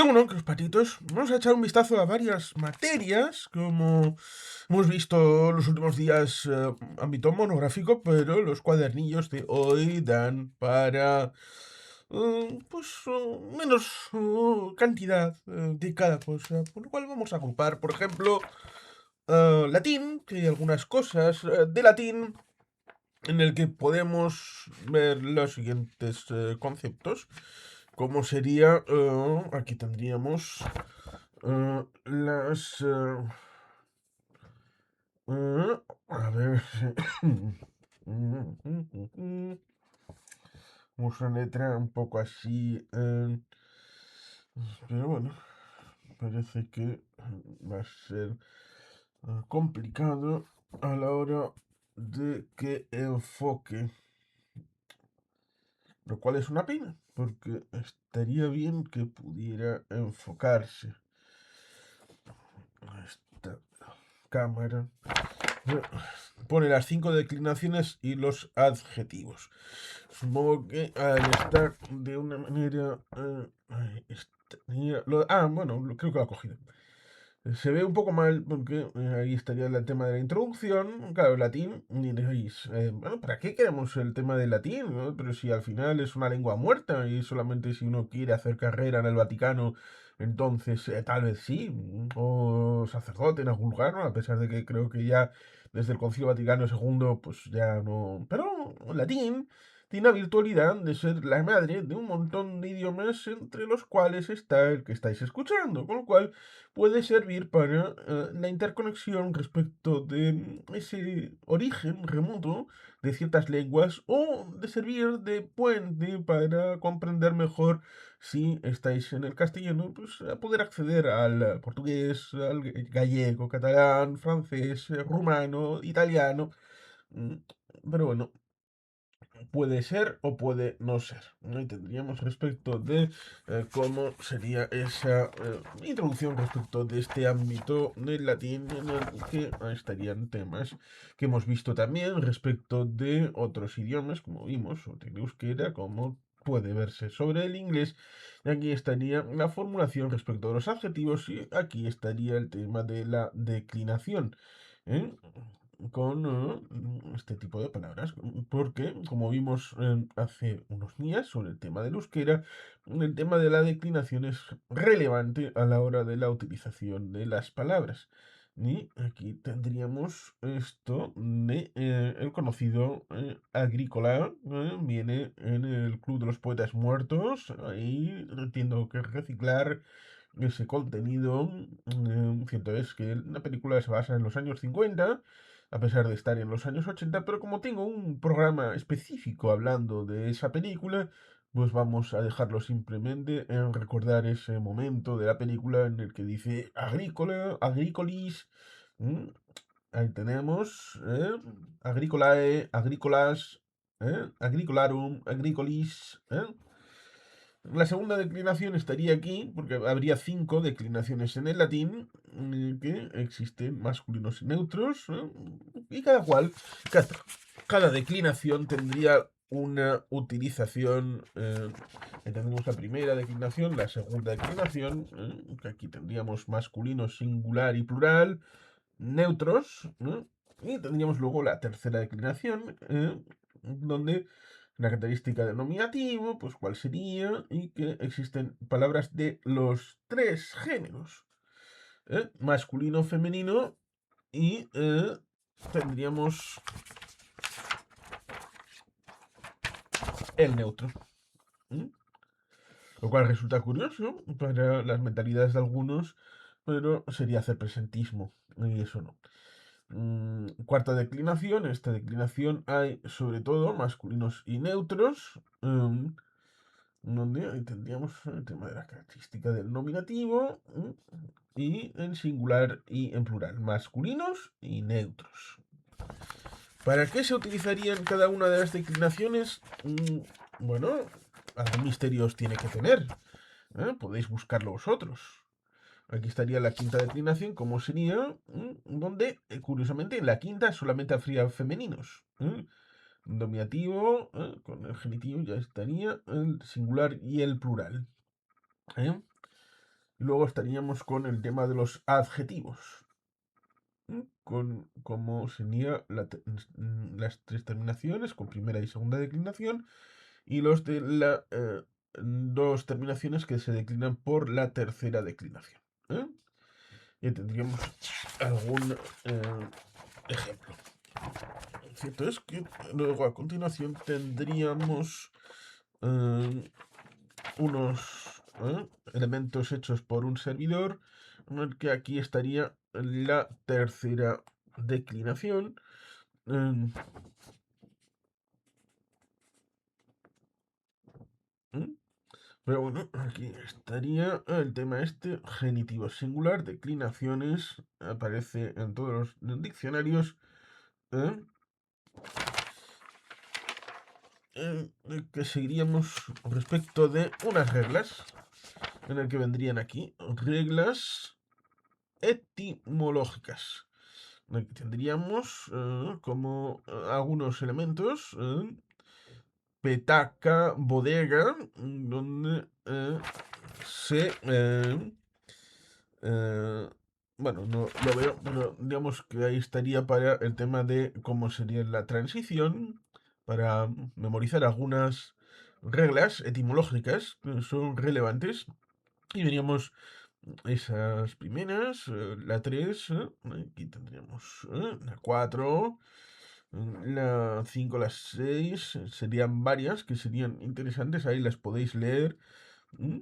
Bueno, que los patitos, vamos a echar un vistazo a varias materias, como hemos visto los últimos días, ámbito monográfico, pero los cuadernillos de hoy dan para, menos cantidad de cada cosa, por lo cual vamos a agrupar, por ejemplo, latín, que hay algunas cosas de latín en el que podemos ver los siguientes conceptos, como sería, aquí tendríamos las... a ver... Vamos una letra un poco así, pero bueno, parece que va a ser complicado a la hora de que enfoque. Lo cual es una pena, porque estaría bien que pudiera enfocarse esta cámara. Pone las 5 declinaciones y los adjetivos. Supongo que al estar de una manera... bueno, creo que lo ha cogido. Se ve un poco mal porque ahí estaría el tema de la introducción. Claro, el latín, diréis, bueno, ¿para qué queremos el tema del latín? ¿No? Pero si al final es una lengua muerta y solamente si uno quiere hacer carrera en el Vaticano, entonces tal vez sí, o sacerdote en algún lugar, ¿no? A pesar de que creo que ya desde el Concilio Vaticano II, pues ya no... Pero el latín tiene la virtualidad de ser la madre de un montón de idiomas, entre los cuales está el que estáis escuchando, con lo cual puede servir para la interconexión respecto de ese origen remoto de ciertas lenguas o de servir de puente para comprender mejor si estáis en el castellano, pues a poder acceder al portugués, al gallego, catalán, francés, rumano, italiano. mm, Pero bueno, puede ser o puede no ser, ¿no? Y tendríamos respecto de cómo sería esa introducción respecto de este ámbito del latín en el que estarían temas que hemos visto también respecto de otros idiomas, como vimos, o de euskera, como puede verse sobre el inglés. Y aquí estaría la formulación respecto de los adjetivos y aquí estaría el tema de la declinación. ¿Eh? Con este tipo de palabras, porque como vimos hace unos días sobre el tema del euskera, el tema de la declinación es relevante a la hora de la utilización de las palabras. Y aquí tendríamos esto de el conocido agrícola, viene en el Club de los Poetas Muertos, ahí entiendo que reciclar ese contenido. Cierto es que la película se basa en los años 50, a pesar de estar en los años 80, pero como tengo un programa específico hablando de esa película, pues vamos a dejarlo simplemente en recordar ese momento de la película en el que dice agrícola, agrícolis. ¿m? Ahí tenemos agricolae, agrícolas, agricolarum, agricolis. La segunda declinación estaría aquí, porque habría 5 declinaciones en el latín, que existen masculinos y neutros, y cada declinación tendría una utilización. Tenemos la primera declinación, la segunda declinación, que aquí tendríamos masculino, singular y plural, neutros, y tendríamos luego la tercera declinación, donde la característica del nominativo, pues cuál sería, y que existen palabras de los 3 géneros, masculino, femenino, y tendríamos el neutro. ¿m? Lo cual resulta curioso para las mentalidades de algunos, pero sería hacer presentismo, y eso no. Cuarta declinación, esta declinación hay sobre todo masculinos y neutros, donde ahí tendríamos el tema de la característica del nominativo y en singular y en plural, masculinos y neutros. ¿Para qué se utilizarían cada una de las declinaciones? Bueno, algún misterio os tiene que tener. Podéis buscarlo vosotros. Aquí estaría la quinta declinación, como sería, donde, curiosamente, en la quinta solamente habría femeninos. Nominativo, con el genitivo ya estaría el singular y el plural. ¿eh? Y luego estaríamos con el tema de los adjetivos, con cómo sería las tres terminaciones, con primera y segunda declinación, y los de la dos terminaciones que se declinan por la tercera declinación. ¿Eh? Y tendríamos algún ejemplo. Cierto es que luego a continuación tendríamos unos elementos hechos por un servidor, en el que aquí estaría la tercera declinación. em, ¿Mm? Pero bueno, aquí estaría el tema este, genitivo singular, declinaciones, aparece en todos los diccionarios, ¿eh? Que seguiríamos respecto de unas reglas, en el que vendrían aquí reglas etimológicas. En el que tendríamos como algunos elementos, petaca, bodega, donde se Eh, bueno, no lo veo, pero digamos que ahí estaría para el tema de cómo sería la transición, para memorizar algunas reglas etimológicas que son relevantes. Y veríamos esas primeras, la 3 aquí tendríamos la 4 la 5 la 6 serían varias que serían interesantes, ahí las podéis leer. ¿Mm?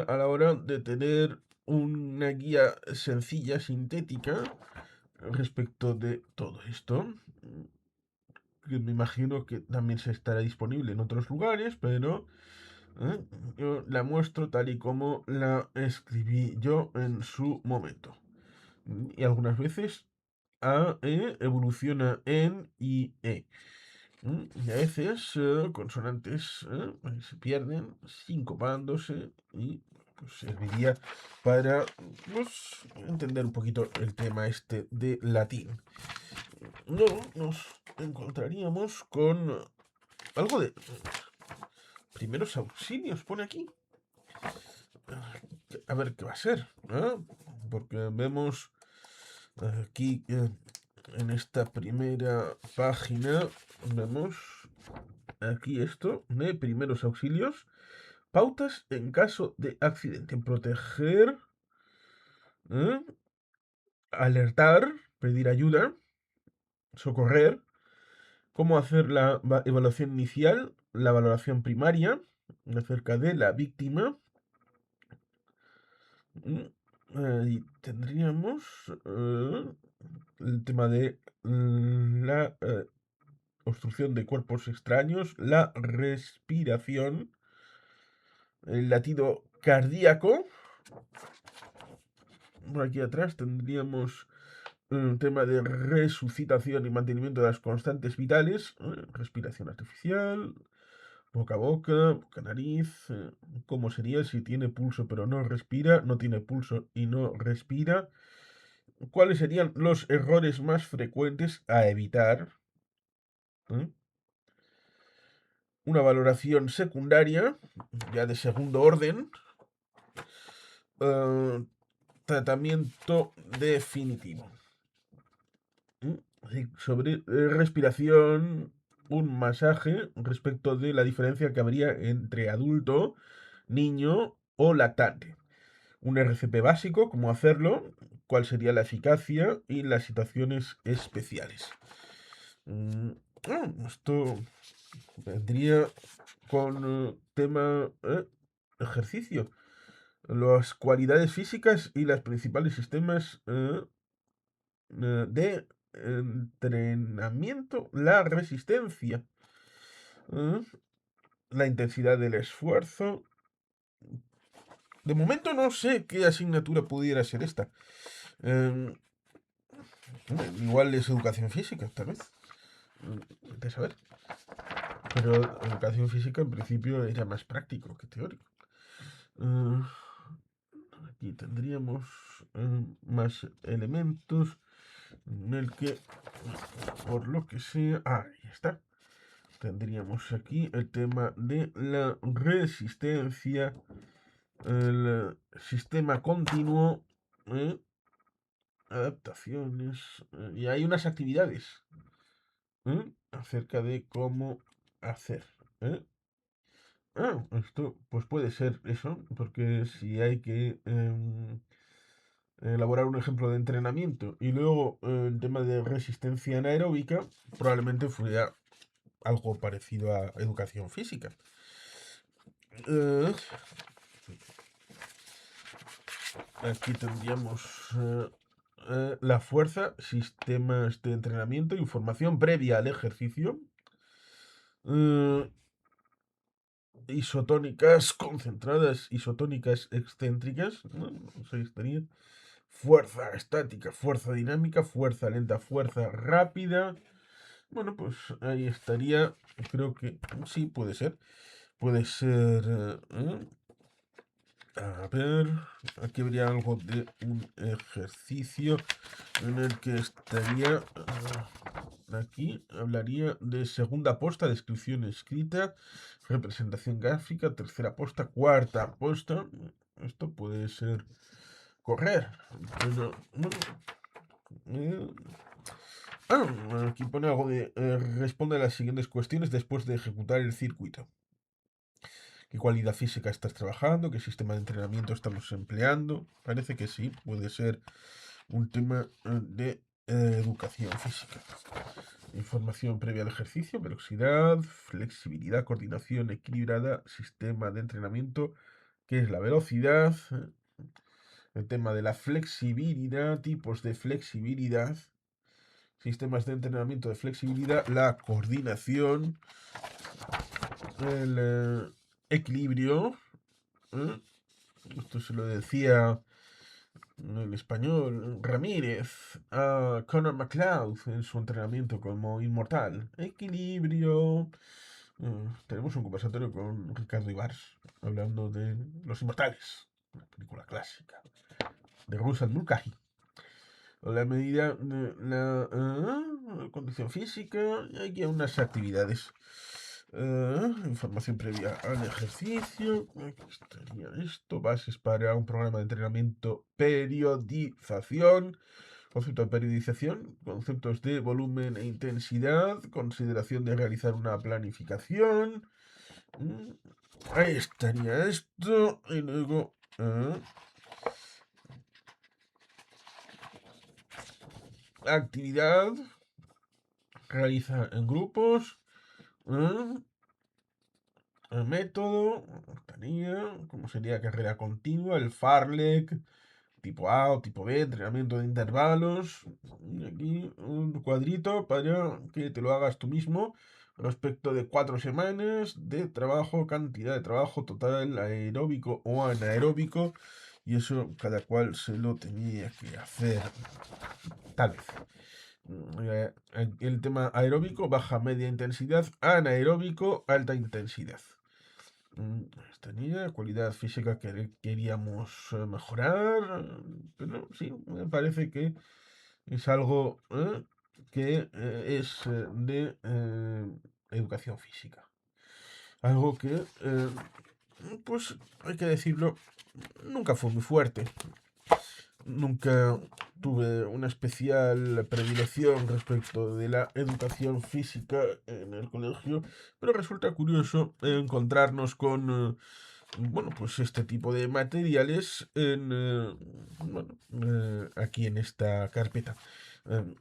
A la hora de tener una guía sencilla, sintética, respecto de todo esto, que me imagino que también se estará disponible en otros lugares, pero yo la muestro tal y como la escribí yo en su momento. Y algunas veces A, E evoluciona en I, E. Y a veces consonantes se pierden sincopándose y pues, serviría para pues, entender un poquito el tema este de latín. Luego nos encontraríamos con algo de primeros auxilios, pone aquí. A ver qué va a ser, porque vemos aquí en esta primera página, vemos aquí esto de primeros auxilios. Pautas en caso de accidente. Proteger, ¿eh? Alertar, pedir ayuda, socorrer. Cómo hacer la evaluación inicial, la valoración primaria acerca de la víctima. Y tendríamos el tema de la obstrucción de cuerpos extraños, la respiración, el latido cardíaco. Por aquí atrás tendríamos un tema de resucitación y mantenimiento de las constantes vitales, respiración artificial, boca a boca, boca a nariz, cómo sería si tiene pulso pero no respira, no tiene pulso y no respira, cuáles serían los errores más frecuentes a evitar, ¿eh? Una valoración secundaria, ya de segundo orden, eh, tratamiento definitivo. Sobre respiración, un masaje respecto de la diferencia que habría entre adulto, niño o lactante. Un RCP básico, cómo hacerlo, cuál sería la eficacia y las situaciones especiales. Esto vendría con tema ejercicio. Las cualidades físicas y los principales sistemas de entrenamiento, la resistencia, ¿eh? La intensidad del esfuerzo. De momento no sé qué asignatura pudiera ser esta. Eh, igual es educación física, tal vez. De saber. Pero educación física en principio era más práctico que teórico. Eh, aquí tendríamos más elementos en el que, por lo que sea, ahí está. Tendríamos aquí el tema de la resistencia el sistema continuo, ¿eh? Adaptaciones, y hay unas actividades, acerca de cómo hacer. ¿Eh? Esto pues puede ser eso, porque si hay que elaborar un ejemplo de entrenamiento y luego el tema de resistencia anaeróbica, probablemente fuera algo parecido a educación física. Eh, Aquí tendríamos la fuerza, sistemas de entrenamiento, información previa al ejercicio, eh, isotónicas concentradas, isotónicas excéntricas, ¿no? Eso estaría. Fuerza estática, fuerza dinámica, fuerza lenta, fuerza rápida. Bueno, pues ahí estaría. Creo que sí, puede ser. Puede ser. A ver, aquí habría algo de un ejercicio en el que estaría. Aquí hablaría de segunda posta, descripción escrita, representación gráfica, tercera posta, cuarta posta. Esto puede ser correr. Pero, bueno, eh, aquí pone algo de responde a las siguientes cuestiones después de ejecutar el circuito. ¿Qué cualidad física estás trabajando? ¿Qué sistema de entrenamiento estamos empleando? Parece que sí, puede ser un tema de educación física. Información previa al ejercicio, velocidad, flexibilidad, coordinación equilibrada, sistema de entrenamiento, ¿qué es la velocidad? El tema de la flexibilidad, tipos de flexibilidad, sistemas de entrenamiento de flexibilidad, la coordinación, el equilibrio. ¿eh? Esto se lo decía en español Ramírez a Conor McLeod en su entrenamiento como inmortal. Equilibrio. Tenemos un conversatorio con Ricardo Ibars hablando de Los Inmortales, una película clásica de Russell Mulcahy. La medida de la condición física, y aquí hay unas actividades. Información previa al ejercicio. Aquí estaría esto. Bases para un programa de entrenamiento. Periodización. Concepto de periodización. Conceptos de volumen e intensidad. Consideración de realizar una planificación. Ahí estaría esto. Y luego. Actividad. Realiza en grupos. El método, estaría, como sería carrera continua, el Farlek, tipo A o tipo B, entrenamiento de intervalos. Y aquí un cuadrito para que te lo hagas tú mismo respecto de 4 semanas de trabajo, cantidad de trabajo total, aeróbico o anaeróbico. Y eso cada cual se lo tenía que hacer, tal vez. El tema aeróbico, baja media intensidad, anaeróbico, alta intensidad. Tenía cualidad física que queríamos mejorar, pero sí, me parece que es algo que es de educación física. Algo que, pues hay que decirlo, nunca fue muy fuerte. Nunca tuve una especial predilección respecto de la educación física en el colegio, pero resulta curioso encontrarnos con, bueno, pues este tipo de materiales bueno, aquí en esta carpeta. Eh,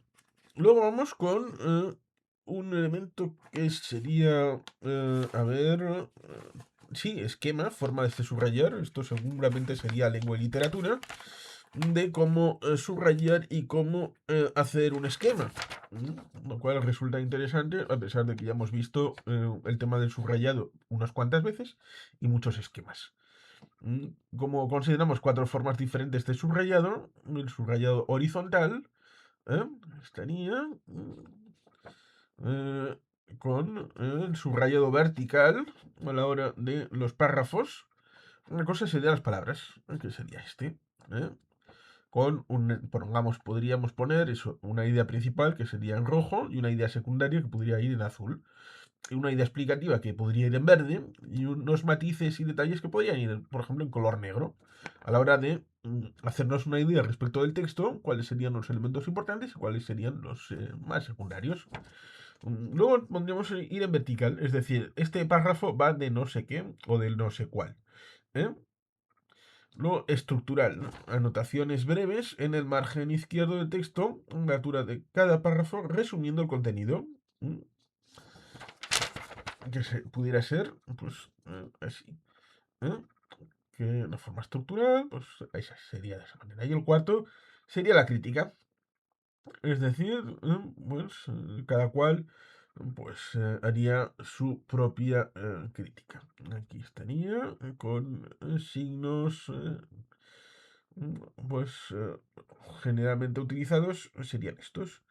Luego vamos con un elemento que sería, a ver, sí, esquema, forma de subrayar. Esto seguramente sería lengua y literatura de cómo subrayar y cómo hacer un esquema. Lo cual resulta interesante, a pesar de que ya hemos visto el tema del subrayado unas cuantas veces y muchos esquemas. Como consideramos 4 formas diferentes de subrayado, el subrayado horizontal ¿eh? estaría eh, con el subrayado vertical a la hora de los párrafos. Una cosa sería las palabras, que sería este. ¿eh? Con pongamos, podríamos poner eso, una idea principal que sería en rojo y una idea secundaria que podría ir en azul. una idea explicativa que podría ir en verde y unos matices y detalles que podrían ir, por ejemplo, en color negro. A la hora de hacernos una idea respecto del texto, cuáles serían los elementos importantes y cuáles serían los más secundarios. Luego podríamos ir en vertical, es decir, este párrafo va de no sé qué o del no sé cuál. ¿eh? Luego, estructural, ¿no? Anotaciones breves en el margen izquierdo del texto, la altura de cada párrafo, resumiendo el contenido. Que pudiera ser, pues, así. ¿eh? Que de forma estructural, pues, esa sería de esa manera. Y el cuarto sería la crítica. Es decir, pues, cada cual pues haría su propia crítica. Aquí estaría con signos pues generalmente utilizados serían estos.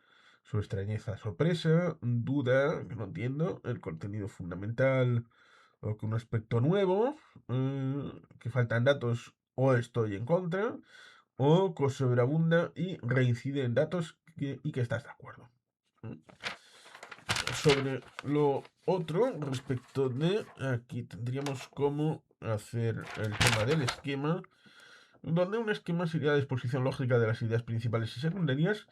Su extrañeza, sorpresa, duda, que no entiendo, el contenido fundamental o que un aspecto nuevo, que faltan datos o estoy en contra, o que sobreabunda y reincide en datos y que estás de acuerdo. Sobre lo otro, respecto de, aquí tendríamos cómo hacer el tema del esquema, donde un esquema sería la disposición lógica de las ideas principales y secundarias,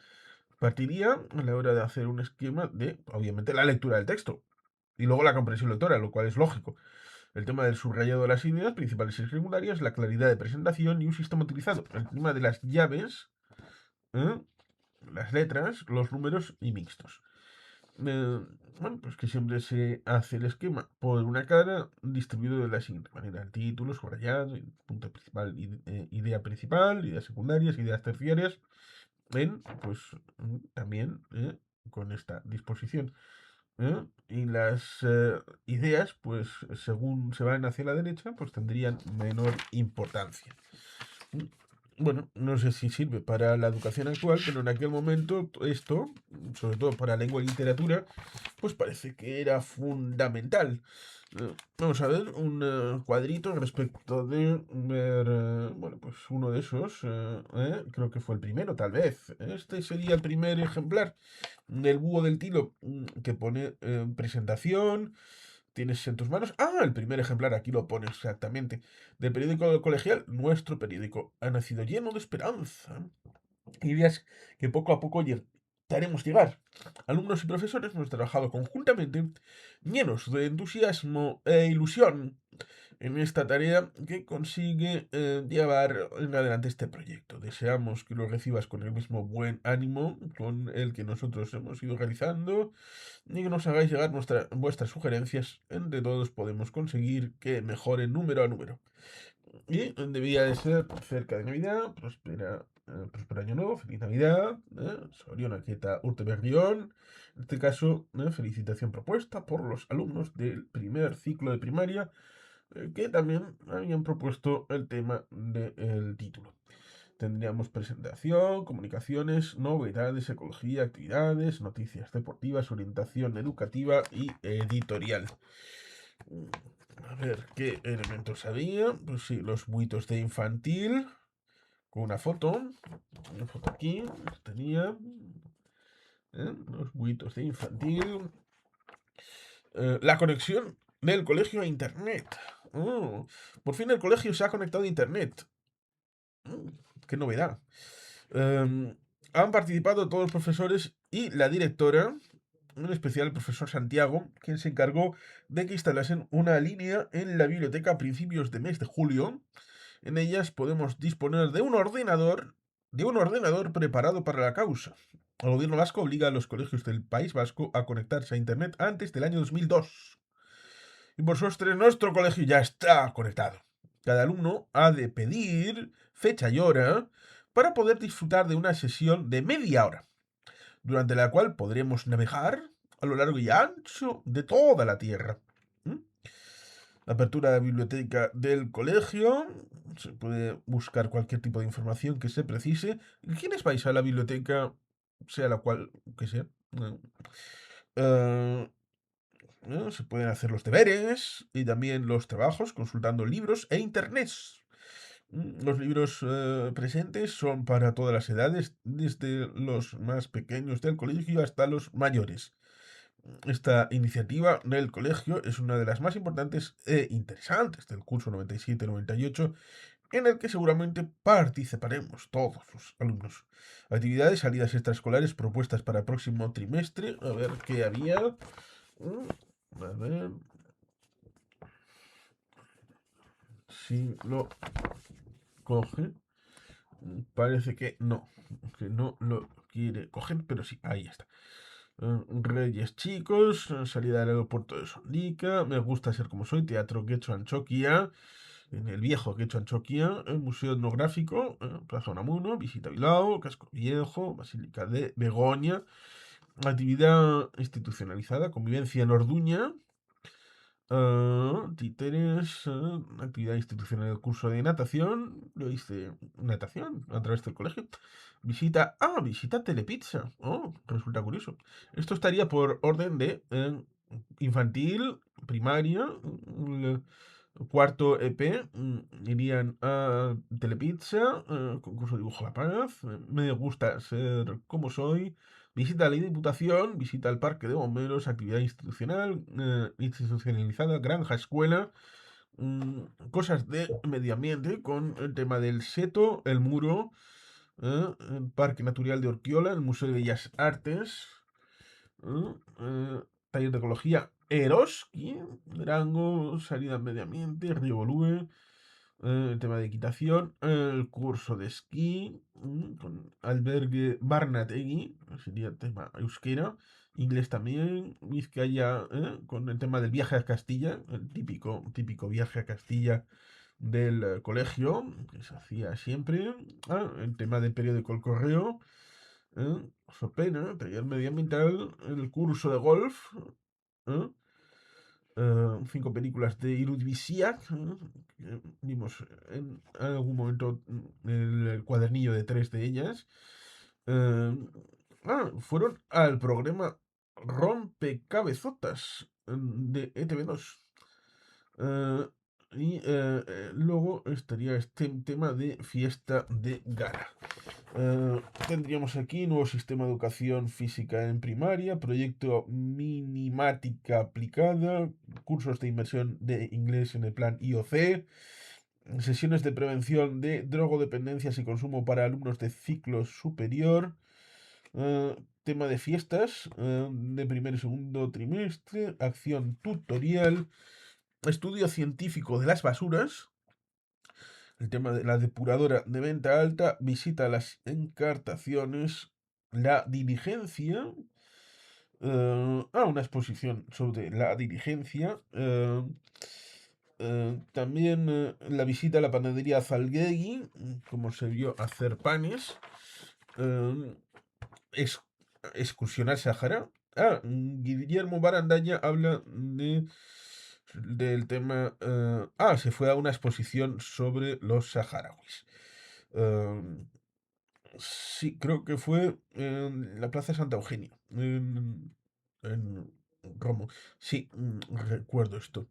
partiría a la hora de hacer un esquema de, obviamente, la lectura del texto y luego la comprensión lectora, lo cual es lógico. El tema del subrayado de las ideas principales y secundarias, la claridad de presentación y un sistema utilizado. El tema de las llaves, ¿eh? Las letras, los números y mixtos. Bueno, pues que siempre se hace el esquema por una cara distribuido de la siguiente manera: el título, subrayado, punto principal, idea principal, ideas secundarias, ideas terciarias, en, pues, también con esta disposición. Y las ideas, pues, según se van hacia la derecha, pues tendrían menor importancia. Bueno, no sé si sirve para la educación actual, pero en aquel momento esto, sobre todo para lengua y literatura, pues parece que era fundamental. Vamos a ver un cuadrito respecto de ver, bueno, pues uno de esos, creo que fue el primero, tal vez. Este sería el primer ejemplar del búho del Tilo que pone presentación. Tienes en tus manos. Ah, el primer ejemplar, aquí lo pone exactamente. Del periódico colegial, nuestro periódico ha nacido lleno de esperanza. Ideas que poco a poco haremos llegar. Alumnos y profesores hemos trabajado conjuntamente, llenos de entusiasmo e ilusión en esta tarea que consigue llevar en adelante este proyecto. Deseamos que lo recibas con el mismo buen ánimo con el que nosotros hemos ido realizando y que nos hagáis llegar vuestras sugerencias. Entre todos podemos conseguir que mejore número a número. Y debía de ser cerca de Navidad, próspero año nuevo, feliz Navidad, Soriona Keta Urte Berrión. En este caso, felicitación propuesta por los alumnos del primer ciclo de primaria, que también habían propuesto el tema del título. Tendríamos presentación, comunicaciones, novedades, ecología, actividades, noticias deportivas, orientación educativa y editorial. A ver qué elementos había. Pues sí, los buitos de infantil. Con una foto. Una foto aquí. Tenía. Los buitos de infantil. La conexión del colegio a internet. Oh, por fin el colegio se ha conectado a internet. Qué novedad. Han participado todos los profesores y la directora, en especial el profesor Santiago, quien se encargó de que instalasen una línea en la biblioteca a principios de mes de julio. En ellas podemos disponer de un ordenador preparado para la causa. El gobierno vasco obliga a los colegios del País Vasco a conectarse a Internet antes del año 2002. Y por suerte nuestro colegio ya está conectado. Cada alumno ha de pedir fecha y hora para poder disfrutar de una sesión de media hora, durante la cual podremos navegar a lo largo y ancho de toda la Tierra. ¿Mm? Apertura de la biblioteca del colegio. Se puede buscar cualquier tipo de información que se precise. ¿Quiénes vais a la biblioteca? Sea la cual que sea. Eh, Se pueden hacer los deberes y también los trabajos consultando libros e internet. Los libros presentes son para todas las edades, desde los más pequeños del colegio hasta los mayores. Esta iniciativa del colegio es una de las más importantes e interesantes del curso 97-98, en el que seguramente participaremos todos los alumnos. Actividades, salidas extraescolares propuestas para el próximo trimestre. A ver qué había. A ver si lo coge. Parece que no lo quiere coger, pero sí, ahí está. Reyes Chicos, salida del aeropuerto de Sondica, Me gusta ser como soy, Teatro Quechua Anchoquia, en el viejo Quechua Anchoquia, el Museo Etnográfico, Plaza Unamuno, Visita Bilbao, Casco Viejo, Basílica de Begoña, actividad institucionalizada, convivencia en Orduña, títeres, actividad institucional del curso de natación, lo hice natación a través del colegio. Visita Telepizza. Oh, resulta curioso. Esto estaría por orden de infantil, primaria, cuarto EP, irían a Telepizza, concurso de dibujo La Paz, me gusta ser como soy, visita a la Diputación, visita al Parque de Bomberos, actividad institucional, institucionalizada, granja, escuela, cosas de medio ambiente con el tema del seto, el muro, el Parque Natural de Orquiola, el Museo de Bellas Artes, ¿eh? Taller de Ecología Eroski, Durango, Salida en Medio Ambiente, Río Bolúe, el tema de equitación, el curso de esquí, con albergue Barnategui, sería tema euskera, inglés también, Vizcaya, con el tema del viaje a Castilla, el típico viaje a Castilla del colegio, que se hacía siempre, el tema del periódico El Correo, Sopena, taller medioambiental, el curso de golf, ¿eh? 5 películas de Irudvisiak, que vimos en algún momento el cuadernillo de 3 de ellas. Eh, Fueron al programa Rompecabezotas de ETV2. Eh, Luego estaría este tema de fiesta de gala. Tendríamos aquí nuevo sistema de educación física en primaria, proyecto minimática aplicada, cursos de inmersión de inglés en el plan IOC, sesiones de prevención de drogodependencias y consumo para alumnos de ciclo superior, tema de fiestas de primer y segundo trimestre, acción tutorial, estudio científico de las basuras, el tema de la depuradora de venta alta, visita a las encartaciones, la diligencia, una exposición sobre la diligencia, también la visita a la panadería Zalguegui, como se vio hacer panes, eh, ex- excursión al Sahara. Guillermo Barandalla habla del tema. Se fue a una exposición sobre los saharauis. Eh, sí, creo que fue en la Plaza Santa Eugenia, en Romo. Sí, recuerdo esto.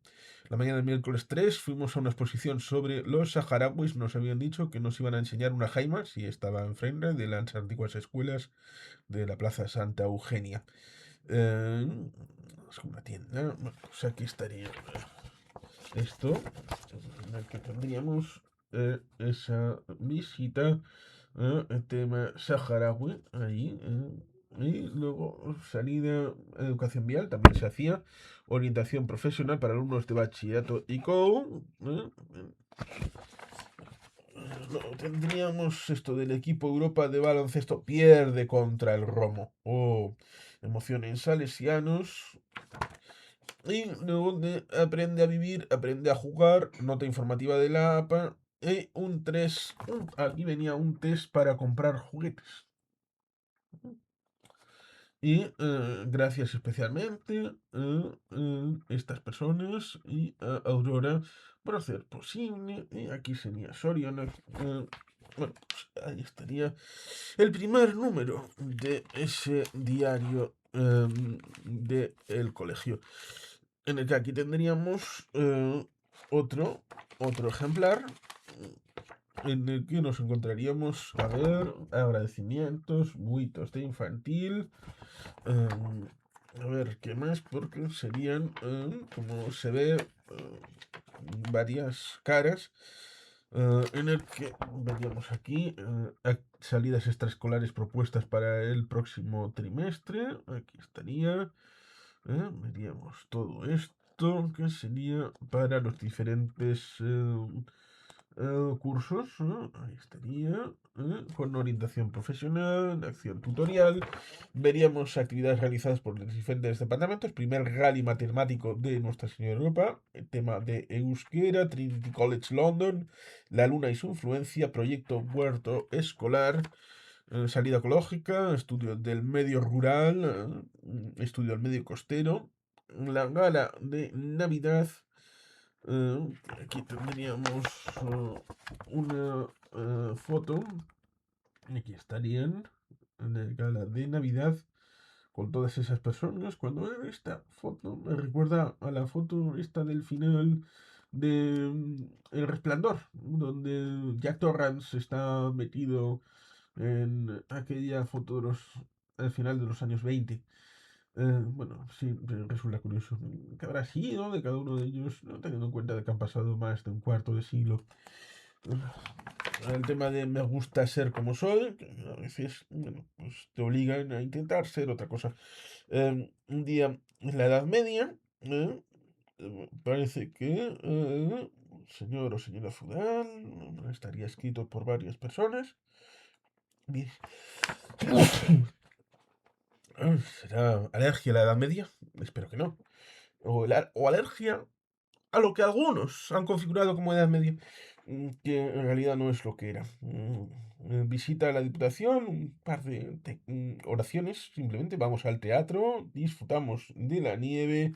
La mañana del miércoles 3 fuimos a una exposición sobre los saharauis. Nos habían dicho que nos iban a enseñar una jaima, si estaba enfrente de las antiguas escuelas de la Plaza Santa Eugenia. Es como una tienda. Bueno, pues aquí estaría esto, en el que tendríamos esa visita, el tema saharaui, ahí, y luego salida, educación vial, también se hacía, orientación profesional para alumnos de bachillerato y co. Luego tendríamos esto del equipo Europa de baloncesto pierde contra el Romo. Emoción en Salesianos. Y luego de aprende a vivir, aprende a jugar, nota informativa de la APA. Y un 3. Aquí venía un test para comprar juguetes. Y gracias especialmente a estas personas y a Aurora por hacer posible. Y aquí sería Soriana. Bueno, pues ahí estaría el primer número de ese diario del colegio. En el que aquí tendríamos otro ejemplar en el que nos encontraríamos, a ver, agradecimientos, buitos de infantil, A ver, ¿qué más? Porque serían, como se ve, varias caras. En el que veríamos aquí salidas extraescolares propuestas para el próximo trimestre. Aquí estaría. Veríamos todo esto que sería para los diferentes cursos. Ahí estaría. Con orientación profesional, acción tutorial. Veríamos actividades realizadas por los diferentes departamentos. Primer rally matemático de Nuestra Señora Europa. El tema de Euskera, Trinity College London. La Luna y su influencia. Proyecto Huerto Escolar. Salida ecológica, estudio del medio rural, estudio del medio costero, la gala de Navidad. Aquí tendríamos una foto. Aquí estarían en la gala de Navidad con todas esas personas. Cuando veo esta foto me recuerda a la foto esta del final de El Resplandor, donde Jack Torrance está metido en aquella foto de al final de los años 20. Bueno, sí, resulta curioso. ¿Qué habrá sido de cada uno de ellos? No teniendo en cuenta de que han pasado más de un cuarto de siglo. El tema de me gusta ser como soy, que a veces, bueno, pues te obligan a intentar ser otra cosa. Un día en la Edad Media, parece que señor o señora feudal estaría escrito por varias personas. ¿Será alergia a la Edad Media? Espero que no. O alergia a lo que algunos han configurado como Edad Media, que en realidad no es lo que era. Visita a la Diputación, un par de oraciones, simplemente vamos al teatro, disfrutamos de la nieve.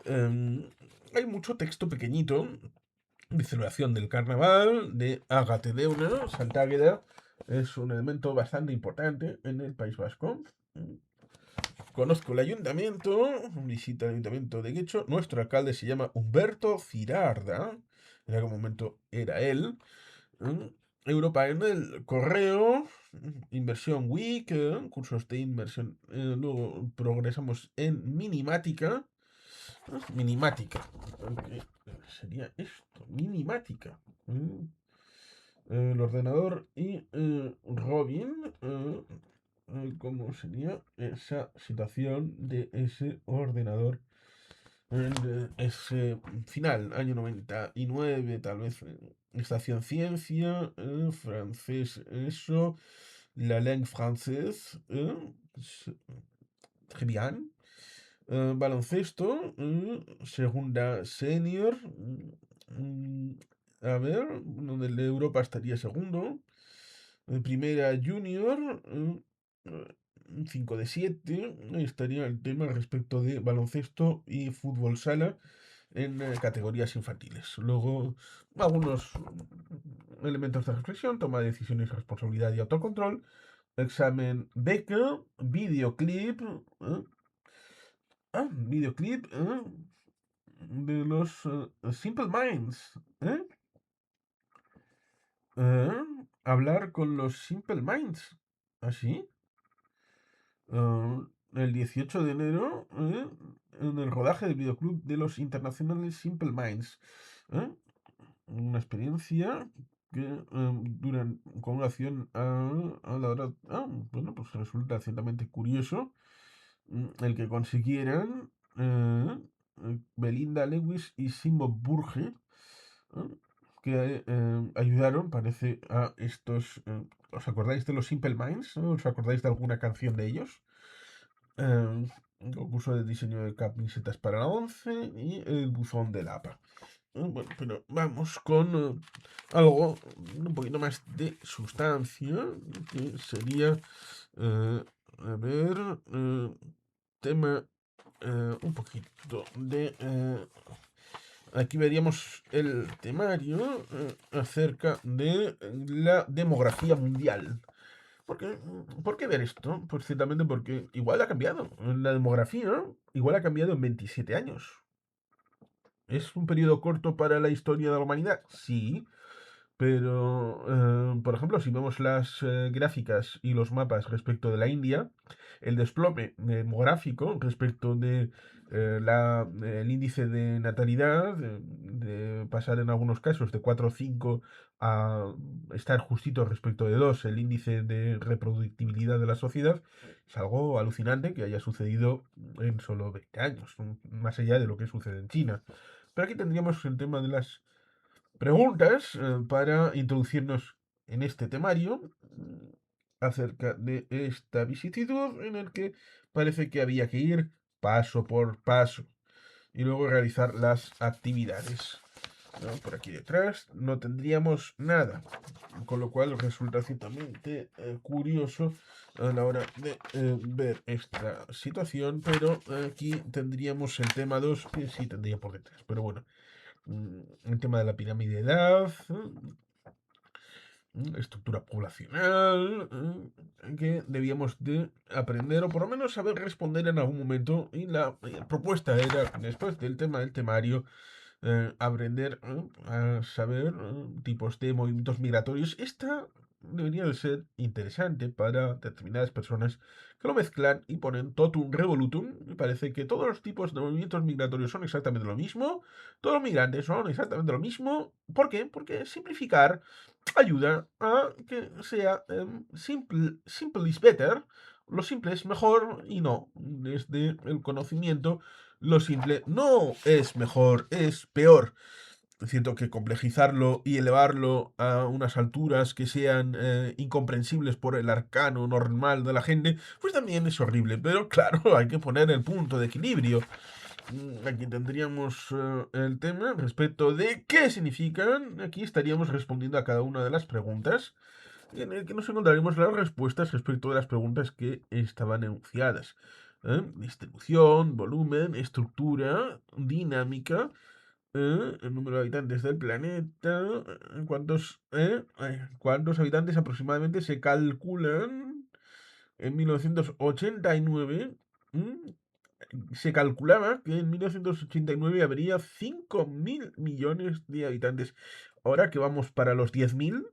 Hay mucho texto pequeñito de celebración del carnaval, de Ágate Deuna, Santa Águeda. Es un elemento bastante importante en el País Vasco. Conozco el ayuntamiento, visita el ayuntamiento de Guecho. Nuestro alcalde se llama Humberto Cirarda. En algún momento era él. Mm, Europa en el correo. Inversión Week. Cursos de inversión. Luego progresamos en minimática. Minimática. ¿Qué sería esto? Minimática. El ordenador y Robin. ¿Cómo sería esa situación de ese ordenador en ese final, año 99, tal vez estación ciencia, francés, eso, la langue française, très bien, baloncesto, segunda senior, a ver, donde el de Europa estaría segundo, primera junior, 5 de 7. Estaría el tema respecto de baloncesto y fútbol sala en categorías infantiles. Luego, algunos elementos de reflexión, toma de decisiones, responsabilidad y autocontrol. Examen beca, videoclip. Videoclip de los Simple Minds. Hablar con los Simple Minds. ¿Así? El 18 de enero, en el rodaje del videoclub de los internacionales Simple Minds. ¿eh? Una experiencia que con una acción a la hora. Bueno, pues resulta ciertamente curioso el que consiguieran Belinda Lewis y Simbo Burge, ¿eh? que ayudaron, parece, a estos. ¿Os acordáis de los Simple Minds? ¿No? ¿Os acordáis de alguna canción de ellos? Un concurso de diseño de camisetas para la 11 y el buzón del APA. Bueno, pero vamos con algo un poquito más de sustancia, que sería, a ver, tema un poquito de... aquí veríamos el temario acerca de la demografía mundial. ¿Por qué ver esto? Pues ciertamente porque igual ha cambiado. La demografía igual ha cambiado en 27 años. ¿Es un periodo corto para la historia de la humanidad? Sí, Pero, por ejemplo, si vemos las gráficas y los mapas respecto de la India, el desplome demográfico respecto de el índice de natalidad, de pasar en algunos casos de 4 o 5 a estar justito respecto de 2 el índice de reproductibilidad de la sociedad, es algo alucinante que haya sucedido en solo 20 años, más allá de lo que sucede en China. Pero aquí tendríamos el tema de las preguntas para introducirnos en este temario acerca de esta vicisitud en el que parece que había que ir paso por paso y luego realizar las actividades. ¿No? Por aquí detrás no tendríamos nada, con lo cual resulta ciertamente curioso a la hora de ver esta situación, pero aquí tendríamos el tema 2 que sí tendría por detrás, pero bueno, el tema de la pirámide de edad, estructura poblacional, que debíamos de aprender o por lo menos saber responder en algún momento. Y la propuesta era, después del tema del temario, aprender a saber tipos de movimientos migratorios. Esta debería de ser interesante para determinadas personas que lo mezclan y ponen totum revolutum. Me parece que todos los tipos de movimientos migratorios son exactamente lo mismo, todos los migrantes son exactamente lo mismo. ¿Por qué? Porque simplificar ayuda a que sea simple is better. Lo simple es mejor y no. Desde el conocimiento, lo simple no es mejor, es peor. Siento que complejizarlo y elevarlo a unas alturas que sean incomprensibles por el arcano normal de la gente, pues también es horrible. Pero claro, hay que poner el punto de equilibrio. Aquí tendríamos el tema respecto de qué significan. Aquí estaríamos respondiendo a cada una de las preguntas, en el que nos encontraremos las respuestas respecto de las preguntas que estaban enunciadas. Distribución, volumen, estructura, dinámica, el número de habitantes del planeta, cuántos habitantes aproximadamente se calculan en 1989. Se calculaba que en 1989 habría 5.000 millones de habitantes. Ahora que vamos para los 10.000,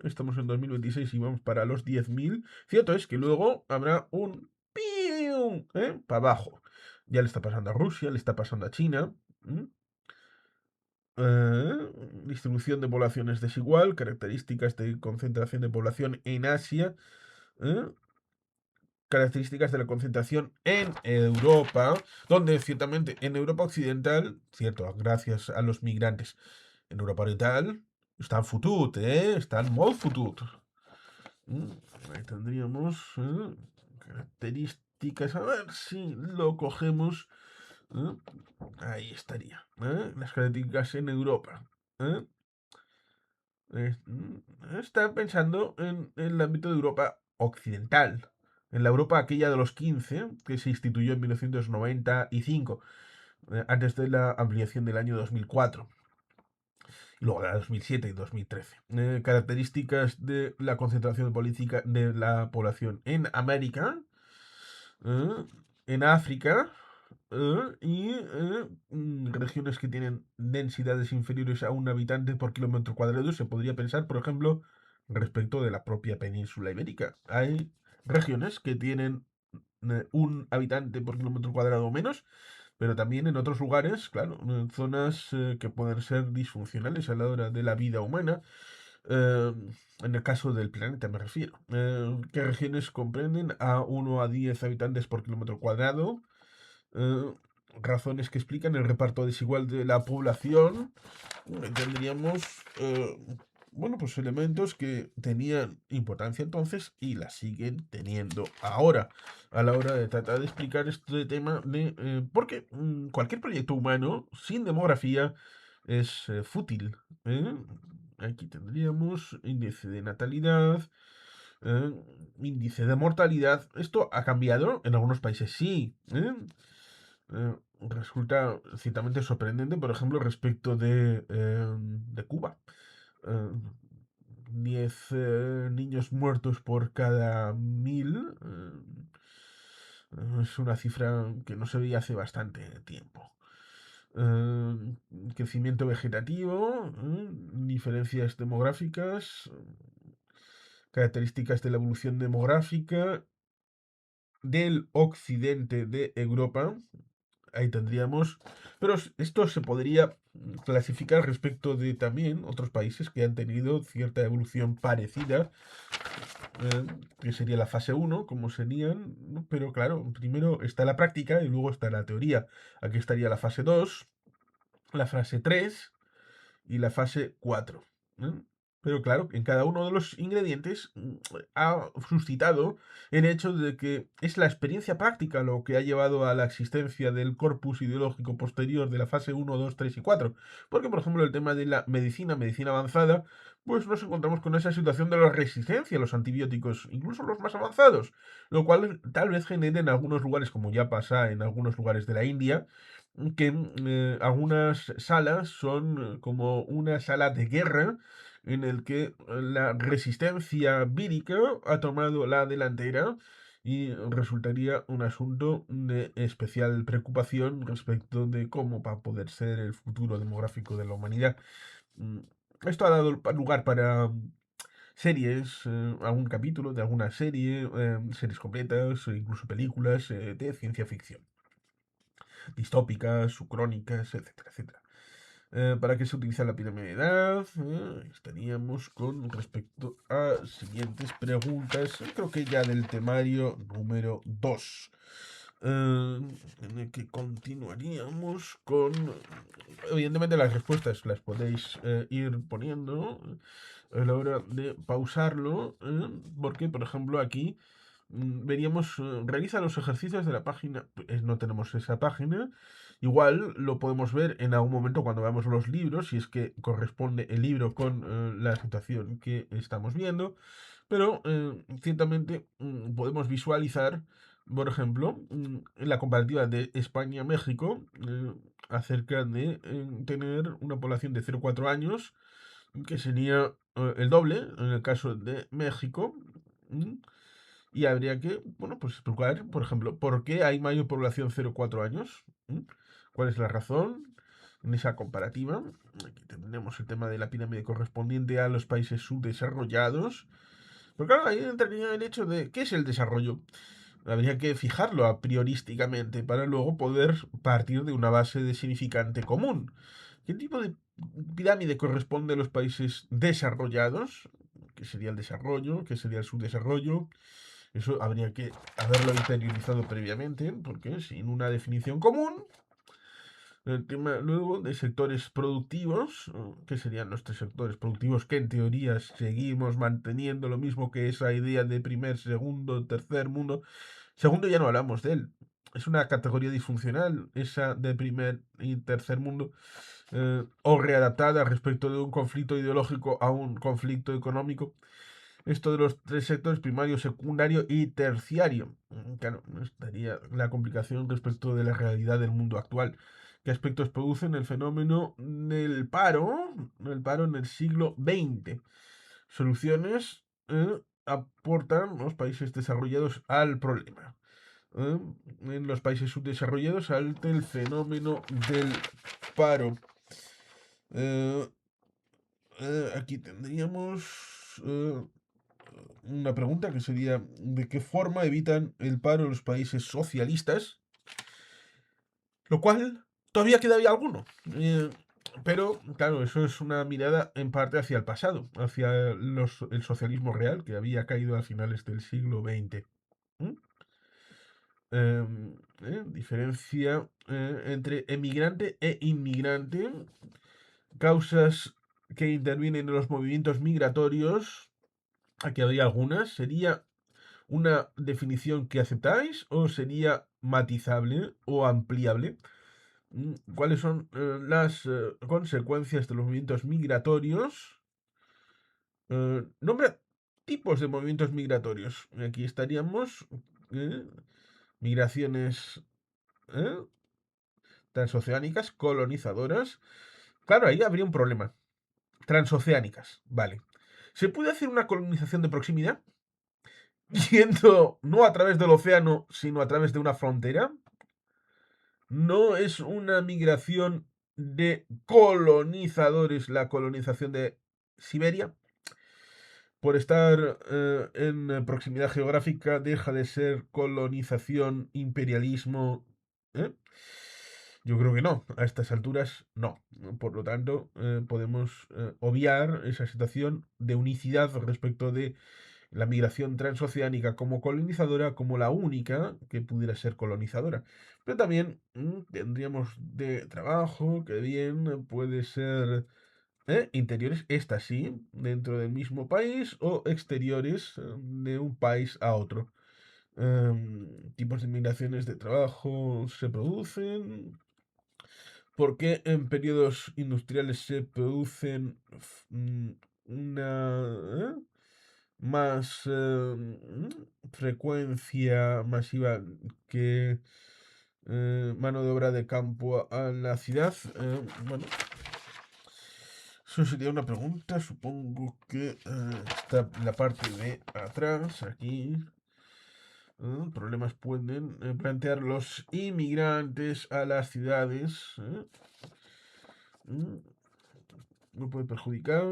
estamos en 2026 y vamos para los 10.000, cierto es que luego habrá un ¡pium! Para abajo. Ya le está pasando a Rusia, le está pasando a China. ¿m? Eh, Distribución de poblaciones desigual, características de concentración de población en Asia. ¿eh? Características de la concentración en Europa, donde ciertamente en Europa Occidental, cierto, gracias a los migrantes, en Europa Oriental están futut, están molt futut. Ahí tendríamos características, a ver si lo cogemos. ¿eh? Ahí estaría. Las características en Europa. ¿eh? Está pensando en el ámbito de Europa occidental, en la Europa aquella de los 15, que se instituyó en 1995, antes de la ampliación del año 2004, y luego la 2007 y 2013. Características de la concentración política de la población en América, eh, en África, y regiones que tienen densidades inferiores a un habitante por kilómetro cuadrado. Se podría pensar, por ejemplo, respecto de la propia península ibérica. Hay regiones que tienen un habitante por kilómetro cuadrado o menos, pero también en otros lugares, claro, zonas que pueden ser disfuncionales a la hora de la vida humana. eh, en el caso del planeta me refiero. ¿Qué regiones comprenden a 1 a 10 habitantes por kilómetro cuadrado? eh, Razones que explican el reparto desigual de la población. Tendríamos, bueno, pues elementos que tenían importancia entonces y la siguen teniendo ahora, a la hora de tratar de explicar este tema de, porque cualquier proyecto humano sin demografía es fútil. ¿eh? Aquí tendríamos índice de natalidad, eh, índice de mortalidad. Esto ha cambiado en algunos países, sí. Resulta ciertamente sorprendente, por ejemplo, respecto de Cuba. Eh, 10 niños muertos por cada 1.000. Es una cifra que no se veía hace bastante tiempo. eh, crecimiento vegetativo, diferencias demográficas, características de la evolución demográfica del occidente de Europa. Ahí tendríamos, pero esto se podría clasificar respecto de también otros países que han tenido cierta evolución parecida, que sería la fase uno como serían, ¿no? Pero claro, primero está la práctica y luego está la teoría. Aquí estaría la fase 2, la fase 3 y la fase 4. ¿Eh? Pero claro, en cada uno de los ingredientes ha suscitado el hecho de que es la experiencia práctica lo que ha llevado a la existencia del corpus ideológico posterior de la fase uno, 2, 3 y 4. Porque, por ejemplo, el tema de la medicina avanzada, pues nos encontramos con esa situación de la resistencia a los antibióticos, incluso los más avanzados, lo cual tal vez genere en algunos lugares, como ya pasa en algunos lugares de la India, que algunas salas son como una sala de guerra en el que la resistencia vírica ha tomado la delantera y resultaría un asunto de especial preocupación respecto de cómo va a poder ser el futuro demográfico de la humanidad. Mm, Esto ha dado lugar para series, algún capítulo de alguna serie, series completas, e incluso películas de ciencia ficción distópicas, subcrónicas, etcétera, etcétera. ¿Para qué se utiliza la pirámide de edad? Estaríamos con respecto a siguientes preguntas. Creo que ya del temario número 2. En el que continuaríamos con. Evidentemente, las respuestas las podéis ir poniendo a la hora de pausarlo. Porque, por ejemplo, aquí veríamos, realiza los ejercicios de la página, no tenemos esa página, igual lo podemos ver en algún momento cuando veamos los libros, si es que corresponde el libro con la situación que estamos viendo, pero ciertamente podemos visualizar, por ejemplo, en la comparativa de España-México, acerca de tener una población de 0,4 años, que sería el doble en el caso de México. Y habría que, bueno, pues explicar, por ejemplo, por qué hay mayor población 0,4 años. ¿Cuál es la razón en esa comparativa? Aquí tendremos el tema de la pirámide correspondiente a los países subdesarrollados. Pero claro, ahí entraría el hecho de qué es el desarrollo. Habría que fijarlo a priorísticamente para luego poder partir de una base de significante común. ¿Qué tipo de pirámide corresponde a los países desarrollados? ¿Qué sería el desarrollo? ¿Qué sería el subdesarrollo? Eso habría que haberlo interiorizado previamente, porque sin una definición común, el tema luego de sectores productivos, que serían los tres sectores productivos que en teoría seguimos manteniendo lo mismo que esa idea de primer, segundo, tercer mundo. Segundo ya no hablamos de él. Es una categoría disfuncional, esa de primer y tercer mundo, o readaptada respecto de un conflicto ideológico a un conflicto económico. Esto de los tres sectores, primario, secundario y terciario. Claro, estaría la complicación respecto de la realidad del mundo actual. ¿Qué aspectos producen el fenómeno del paro? El paro en el siglo XX. Soluciones aportan los países desarrollados al problema. ¿Eh? En los países subdesarrollados ante el fenómeno del paro. Eh, Aquí tendríamos una pregunta que sería, ¿de qué forma evitan el paro los países socialistas? Lo cual todavía quedaría alguno. Pero, claro, eso es una mirada en parte hacia el pasado, hacia el socialismo real que había caído a finales del siglo XX. ¿Mm? Diferencia entre emigrante e inmigrante, causas que intervienen en los movimientos migratorios. Aquí habría algunas. ¿Sería una definición que aceptáis o sería matizable o ampliable? ¿Cuáles son las consecuencias de los movimientos migratorios? Nombra tipos de movimientos migratorios. Aquí estaríamos. eh, Migraciones eh, transoceánicas, colonizadoras. Claro, ahí habría un problema. Transoceánicas, vale. ¿Se puede hacer una colonización de proximidad? Yendo no a través del océano, sino a través de una frontera. no es una migración de colonizadores, la colonización de Siberia. Por estar en proximidad geográfica, deja de ser colonización, imperialismo. ¿Eh? Yo creo que no, a estas alturas no. Por lo tanto, podemos obviar esa situación de unicidad respecto de la migración transoceánica como colonizadora, como la única que pudiera ser colonizadora. Pero también tendríamos de trabajo, que bien puede ser interiores, esta sí, dentro del mismo país, o exteriores de un país a otro. Tipos de migraciones de trabajo se producen. ¿Por qué en periodos industriales se producen una más frecuencia masiva que mano de obra de campo a la ciudad? Bueno, eso sería una pregunta. Supongo que está en la parte de atrás, aquí. Problemas pueden plantear los inmigrantes a las ciudades. Mm, No puede perjudicar.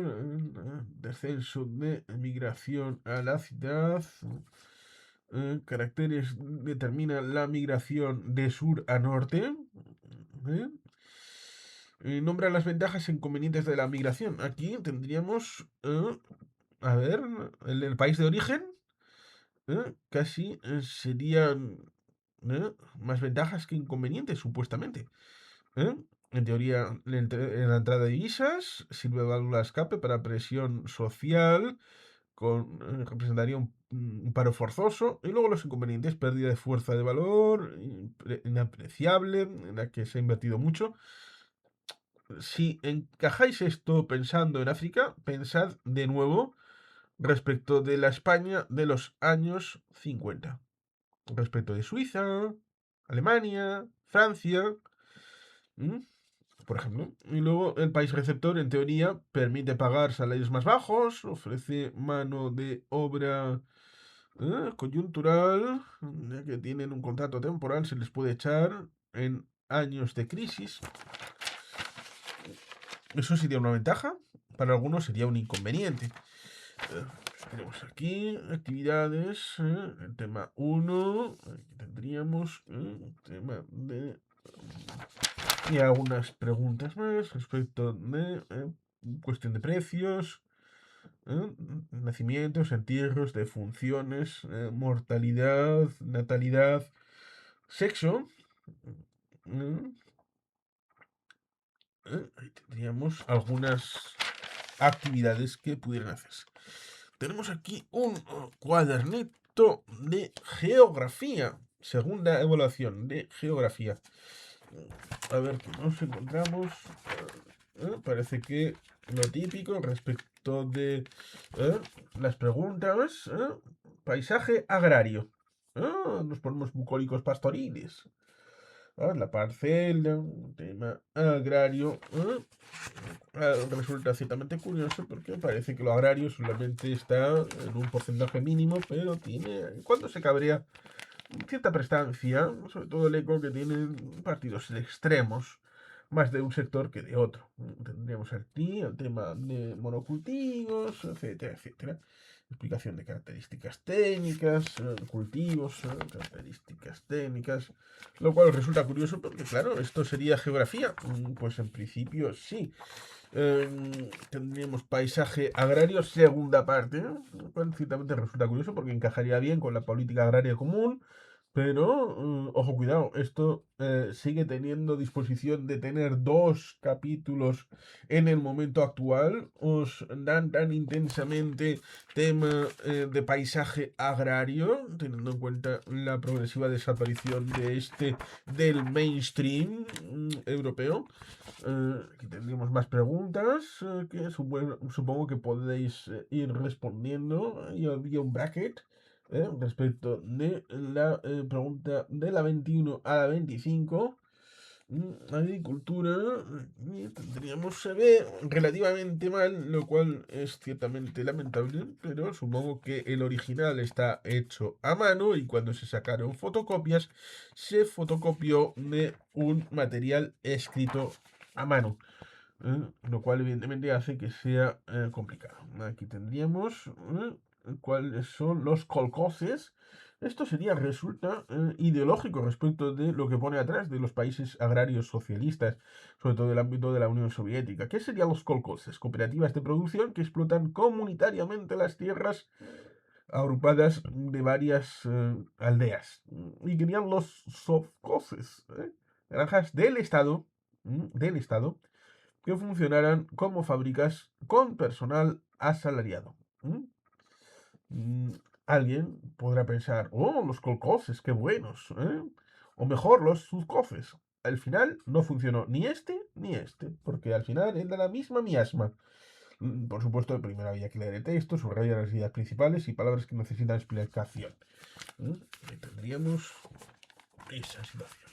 Descenso de migración a la ciudad. Caracteres determinan la migración de sur a norte. ¿eh? Nombra las ventajas e inconvenientes de la migración. Aquí tendríamos, a ver, el país de origen. Casi serían más ventajas que inconvenientes, supuestamente. ¿eh? En teoría, en la entrada de divisas sirve de válvula de escape para presión social, representaría un paro forzoso. Y luego los inconvenientes, pérdida de fuerza de valor, inapreciable, en la que se ha invertido mucho. Si encajáis esto pensando en África, pensad de nuevo respecto de la España de los años 50, respecto de Suiza, Alemania, Francia, por ejemplo. Y luego el país receptor, en teoría, permite pagar salarios más bajos, ofrece mano de obra coyuntural, ya que tienen un contrato temporal, se les puede echar en años de crisis. Eso sería una ventaja, para algunos sería un inconveniente. Tenemos aquí actividades, el tema 1, aquí tendríamos el tema de... Y algunas preguntas más respecto de cuestión de precios, nacimientos, entierros, defunciones, mortalidad, natalidad, sexo. Ahí tendríamos algunas actividades que pudieran hacerse. Tenemos aquí un cuadernito de geografía. Segunda evaluación de geografía. A ver qué nos encontramos. Parece que lo típico respecto de las preguntas. Paisaje agrario. Nos ponemos bucólicos pastoriles. La parcela, un tema agrario. Resulta ciertamente curioso porque parece que lo agrario solamente está en un porcentaje mínimo, pero tiene, cuando se cabrea, cierta prestancia, sobre todo el eco que tienen partidos extremos, más de un sector que de otro. Tendríamos aquí el tema de monocultivos, etcétera, etcétera. Explicación de características técnicas, cultivos, características técnicas, lo cual resulta curioso porque, claro, esto sería geografía. Pues en principio sí. Tendríamos paisaje agrario, segunda parte, lo cual ciertamente resulta curioso porque encajaría bien con la política agraria común, pero, ojo, cuidado, esto sigue teniendo disposición de tener dos capítulos en el momento actual. Os dan tan intensamente tema de paisaje agrario, teniendo en cuenta la progresiva desaparición de este del mainstream europeo. Aquí tendríamos más preguntas que supongo que podéis ir respondiendo. Y había un bracket respecto de la pregunta de la 21 a la 25. Agricultura, tendríamos, se ve relativamente mal, lo cual es ciertamente lamentable, pero supongo que el original está hecho a mano y cuando se sacaron fotocopias, se fotocopió de un material escrito a mano. Lo cual evidentemente hace que sea complicado. Aquí tendríamos cuáles son los colcoces. Esto sería, resulta ideológico respecto de lo que pone atrás de los países agrarios socialistas, sobre todo del ámbito de la Unión Soviética. ¿Qué serían los colcoces? Cooperativas de producción que explotan comunitariamente las tierras agrupadas de varias aldeas. Y querían los sovkhozes, granjas del Estado, que funcionaran como fábricas con personal asalariado. ¿Mm? Mm, Alguien podrá pensar, oh, los colcoces, qué buenos, ¿eh? O mejor, los subcoces. Al final no funcionó ni este, porque al final era la misma miasma. Por supuesto, primero había que leer el texto, subrayar las ideas principales y palabras que necesitan explicación. Ahí tendríamos esa situación.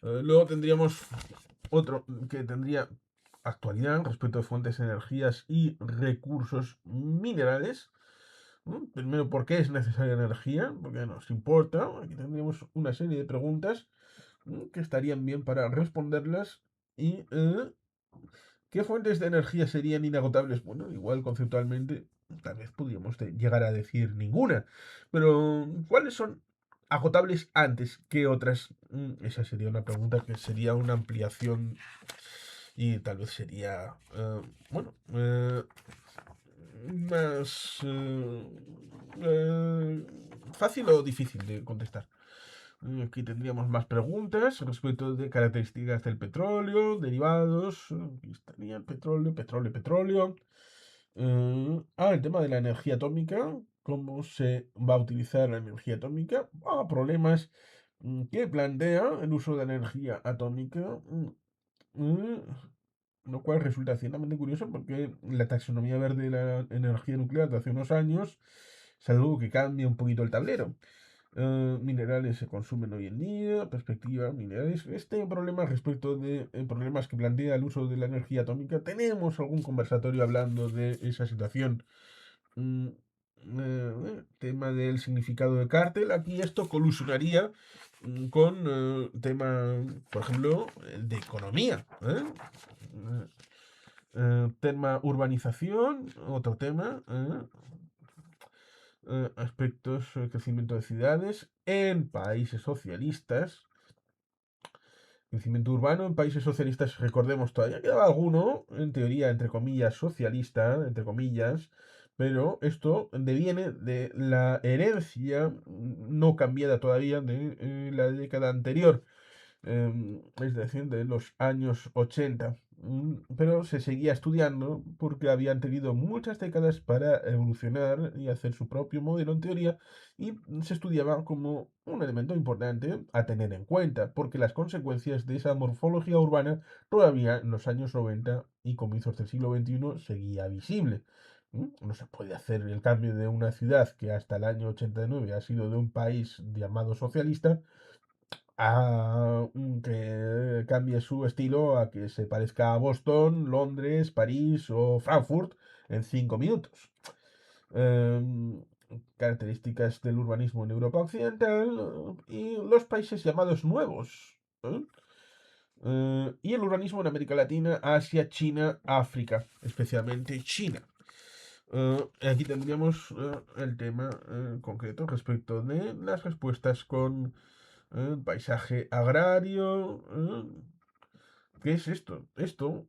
Luego tendríamos otro que tendría actualidad respecto a fuentes de energías y recursos minerales. Primero, ¿por qué es necesaria energía? Porque nos importa. Aquí tendríamos una serie de preguntas que estarían bien para responderlas. ¿Y qué fuentes de energía serían inagotables? Bueno, igual conceptualmente, tal vez podríamos llegar a decir ninguna. Pero, ¿cuáles son agotables antes que otras? Esa sería una pregunta que sería una ampliación y tal vez sería, bueno, más fácil o difícil de contestar. Aquí tendríamos más preguntas respecto de características del petróleo, derivados. Aquí estaría el petróleo. El tema de la energía atómica. ¿Cómo se va a utilizar la energía atómica? Problemas que plantea el uso de la energía atómica. Mm, lo cual resulta ciertamente curioso porque la taxonomía verde de la energía nuclear de hace unos años es algo que cambia un poquito el tablero. Minerales se consumen hoy en día, perspectiva, minerales. Este problema respecto de problemas que plantea el uso de la energía atómica, tenemos algún conversatorio hablando de esa situación. Mm, Tema del significado de cártel. Aquí esto colusionaría con tema, por ejemplo, de economía. Tema urbanización, otro tema. Aspectos crecimiento de ciudades en países socialistas. Crecimiento urbano en países socialistas, recordemos, todavía quedaba alguno, en teoría, entre comillas, socialista, entre comillas, pero esto deviene de la herencia no cambiada todavía de la década anterior, es decir, de los años 80. Pero se seguía estudiando porque habían tenido muchas décadas para evolucionar y hacer su propio modelo en teoría y se estudiaba como un elemento importante a tener en cuenta porque las consecuencias de esa morfología urbana todavía en los años 90 y comienzos del siglo XXI seguía visible. No se puede hacer el cambio de una ciudad que hasta el año 89 ha sido de un país llamado socialista a que cambie su estilo a que se parezca a Boston, Londres, París o Frankfurt en 5 minutos. Em, Características del urbanismo en Europa Occidental y los países llamados nuevos. Y el urbanismo en América Latina, Asia, China, África, especialmente China. Aquí tendríamos el tema concreto respecto de las respuestas con paisaje agrario. ¿Qué es esto? Este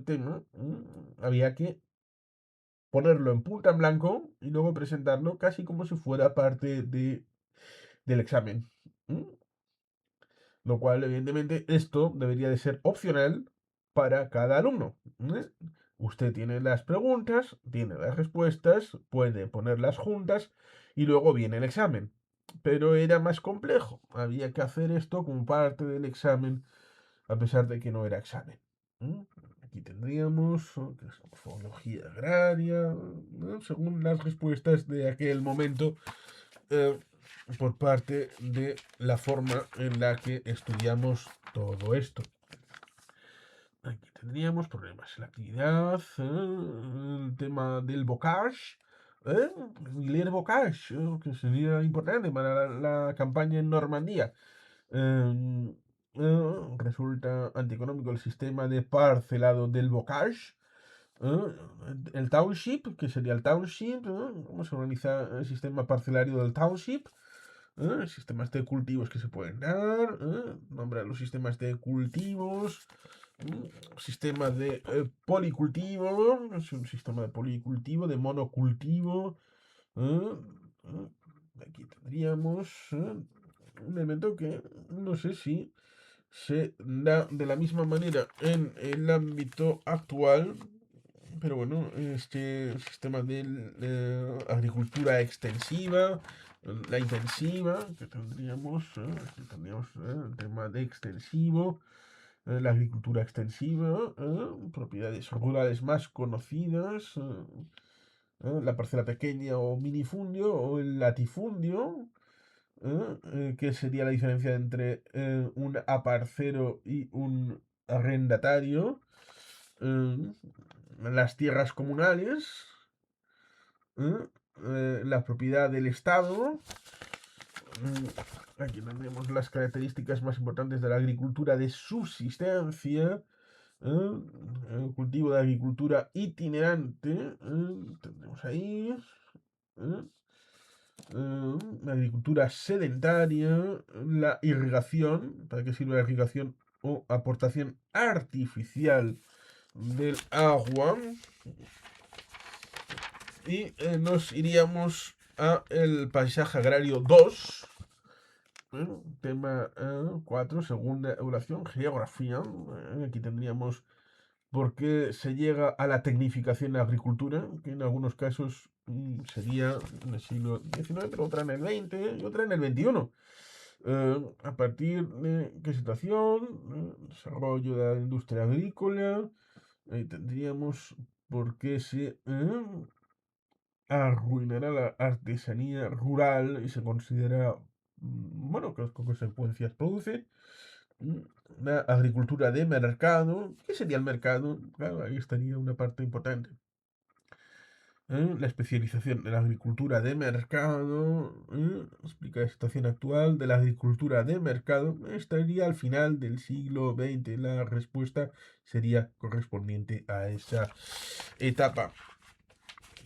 tema, había que ponerlo en punta en blanco y luego presentarlo casi como si fuera parte del examen. ¿Mm? Lo cual, evidentemente, esto debería de ser opcional para cada alumno. Usted tiene las preguntas, tiene las respuestas, puede ponerlas juntas y luego viene el examen. Pero era más complejo. Había que hacer esto como parte del examen, a pesar de que no era examen. ¿Mm? Aquí tendríamos que es morfología agraria, ¿no? Según las respuestas de aquel momento. por parte de la forma en la que estudiamos todo esto. Aquí tendríamos problemas en la actividad, el tema del bocage, ¿eh? Leer bocage, que sería importante para la campaña en Normandía. Em, Resulta antieconómico el sistema de parcelado del bocage. ¿Eh? El township, que sería el township, cómo se organiza el sistema parcelario del township, sistemas de cultivos que se pueden dar, nombrar los sistemas de cultivos, sistema de policultivo, es un sistema de policultivo, de monocultivo, ¿eh? Aquí tendríamos un elemento que no sé si se da de la misma manera en el ámbito actual, pero bueno, este sistema de agricultura extensiva, la intensiva, que tendríamos, aquí tendríamos el tema de extensivo, la agricultura extensiva, propiedades rurales más conocidas, la parcela pequeña o minifundio o el latifundio, que sería la diferencia entre un aparcero y un arrendatario, eh, las tierras comunales, ¿eh? La propiedad del Estado. Aquí tendremos las características más importantes de la agricultura de subsistencia, el cultivo de agricultura itinerante, tendremos ahí, ¿eh? La agricultura sedentaria, la irrigación, ¿para qué sirve la irrigación o aportación artificial del agua? Y nos iríamos a el paisaje agrario 2, tema 4, segunda evaluación, geografía. Aquí tendríamos por qué se llega a la tecnificación de la agricultura, que en algunos casos sería en el siglo XIX, pero otra en el XX y otra en el XXI. A partir de qué situación, desarrollo de la industria agrícola, ahí tendríamos por qué se arruinará la artesanía rural y se considera, bueno, qué consecuencias produce. Mm, La agricultura de mercado. ¿Qué sería el mercado? Claro, ahí estaría una parte importante. La especialización de la agricultura de mercado. Explica la situación actual de la agricultura de mercado. Estaría al final del siglo XX. La respuesta sería correspondiente a esa etapa.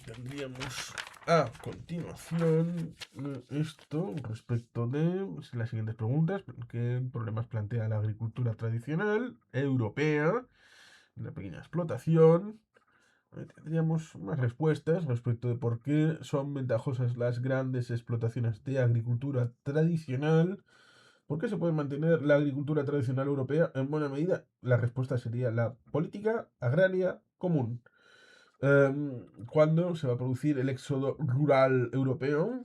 Tendríamos a continuación esto respecto de las siguientes preguntas. ¿Qué problemas plantea la agricultura tradicional europea? La pequeña explotación. Tendríamos más respuestas respecto de por qué son ventajosas las grandes explotaciones de agricultura tradicional. ¿Por qué se puede mantener la agricultura tradicional europea? En buena medida, la respuesta sería la política agraria común. ¿Cuándo se va a producir el éxodo rural europeo?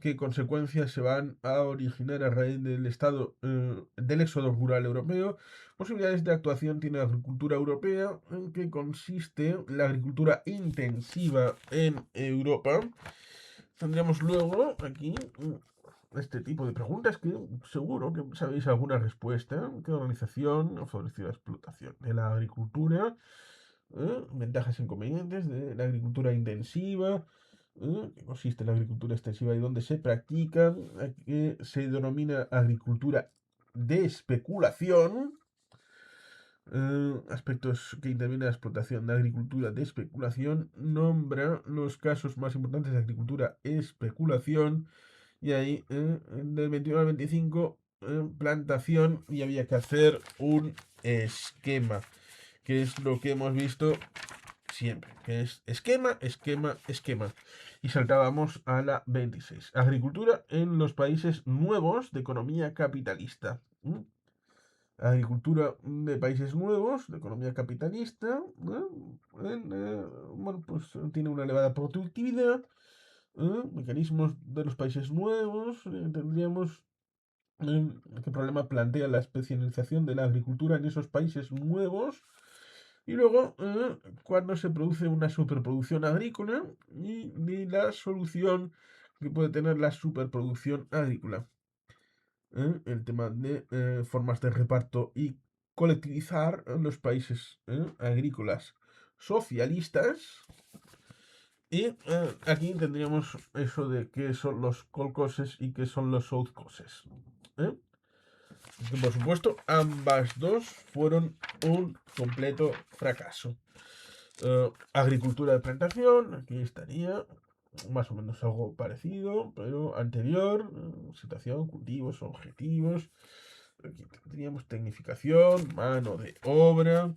¿Qué consecuencias se van a originar a raíz del del éxodo rural europeo? Posibilidades de actuación tiene la agricultura europea. ¿En qué consiste la agricultura intensiva en Europa? Tendríamos luego aquí este tipo de preguntas que seguro que sabéis alguna respuesta. ¿Qué organización favoreció la explotación de la agricultura? Ventajas e inconvenientes de la agricultura intensiva, que consiste en la agricultura extensiva y donde se practica, que se denomina agricultura de especulación, aspectos que intervienen en la explotación de agricultura de especulación, nombra los casos más importantes de agricultura especulación, y ahí, del 21 al 25, plantación, y había que hacer un esquema, que es lo que hemos visto siempre, que es esquema, esquema, esquema. Y saltábamos a la 26. Agricultura en los países nuevos de economía capitalista. Agricultura de países nuevos, de economía capitalista. Bueno, pues tiene una elevada productividad. Mecanismos de los países nuevos. Tendríamos qué problema plantea la especialización de la agricultura en esos países nuevos. Y luego, cuando se produce una superproducción agrícola y la solución que puede tener la superproducción agrícola. El tema de formas de reparto y colectivizar los países agrícolas socialistas. Y aquí tendríamos eso de qué son los colcoses y qué son los soudcoses. ¿eh? Que por supuesto, ambas dos fueron un completo fracaso. Agricultura de plantación, aquí estaría más o menos algo parecido, pero anterior, situación, cultivos, objetivos. Aquí tendríamos tecnificación, mano de obra.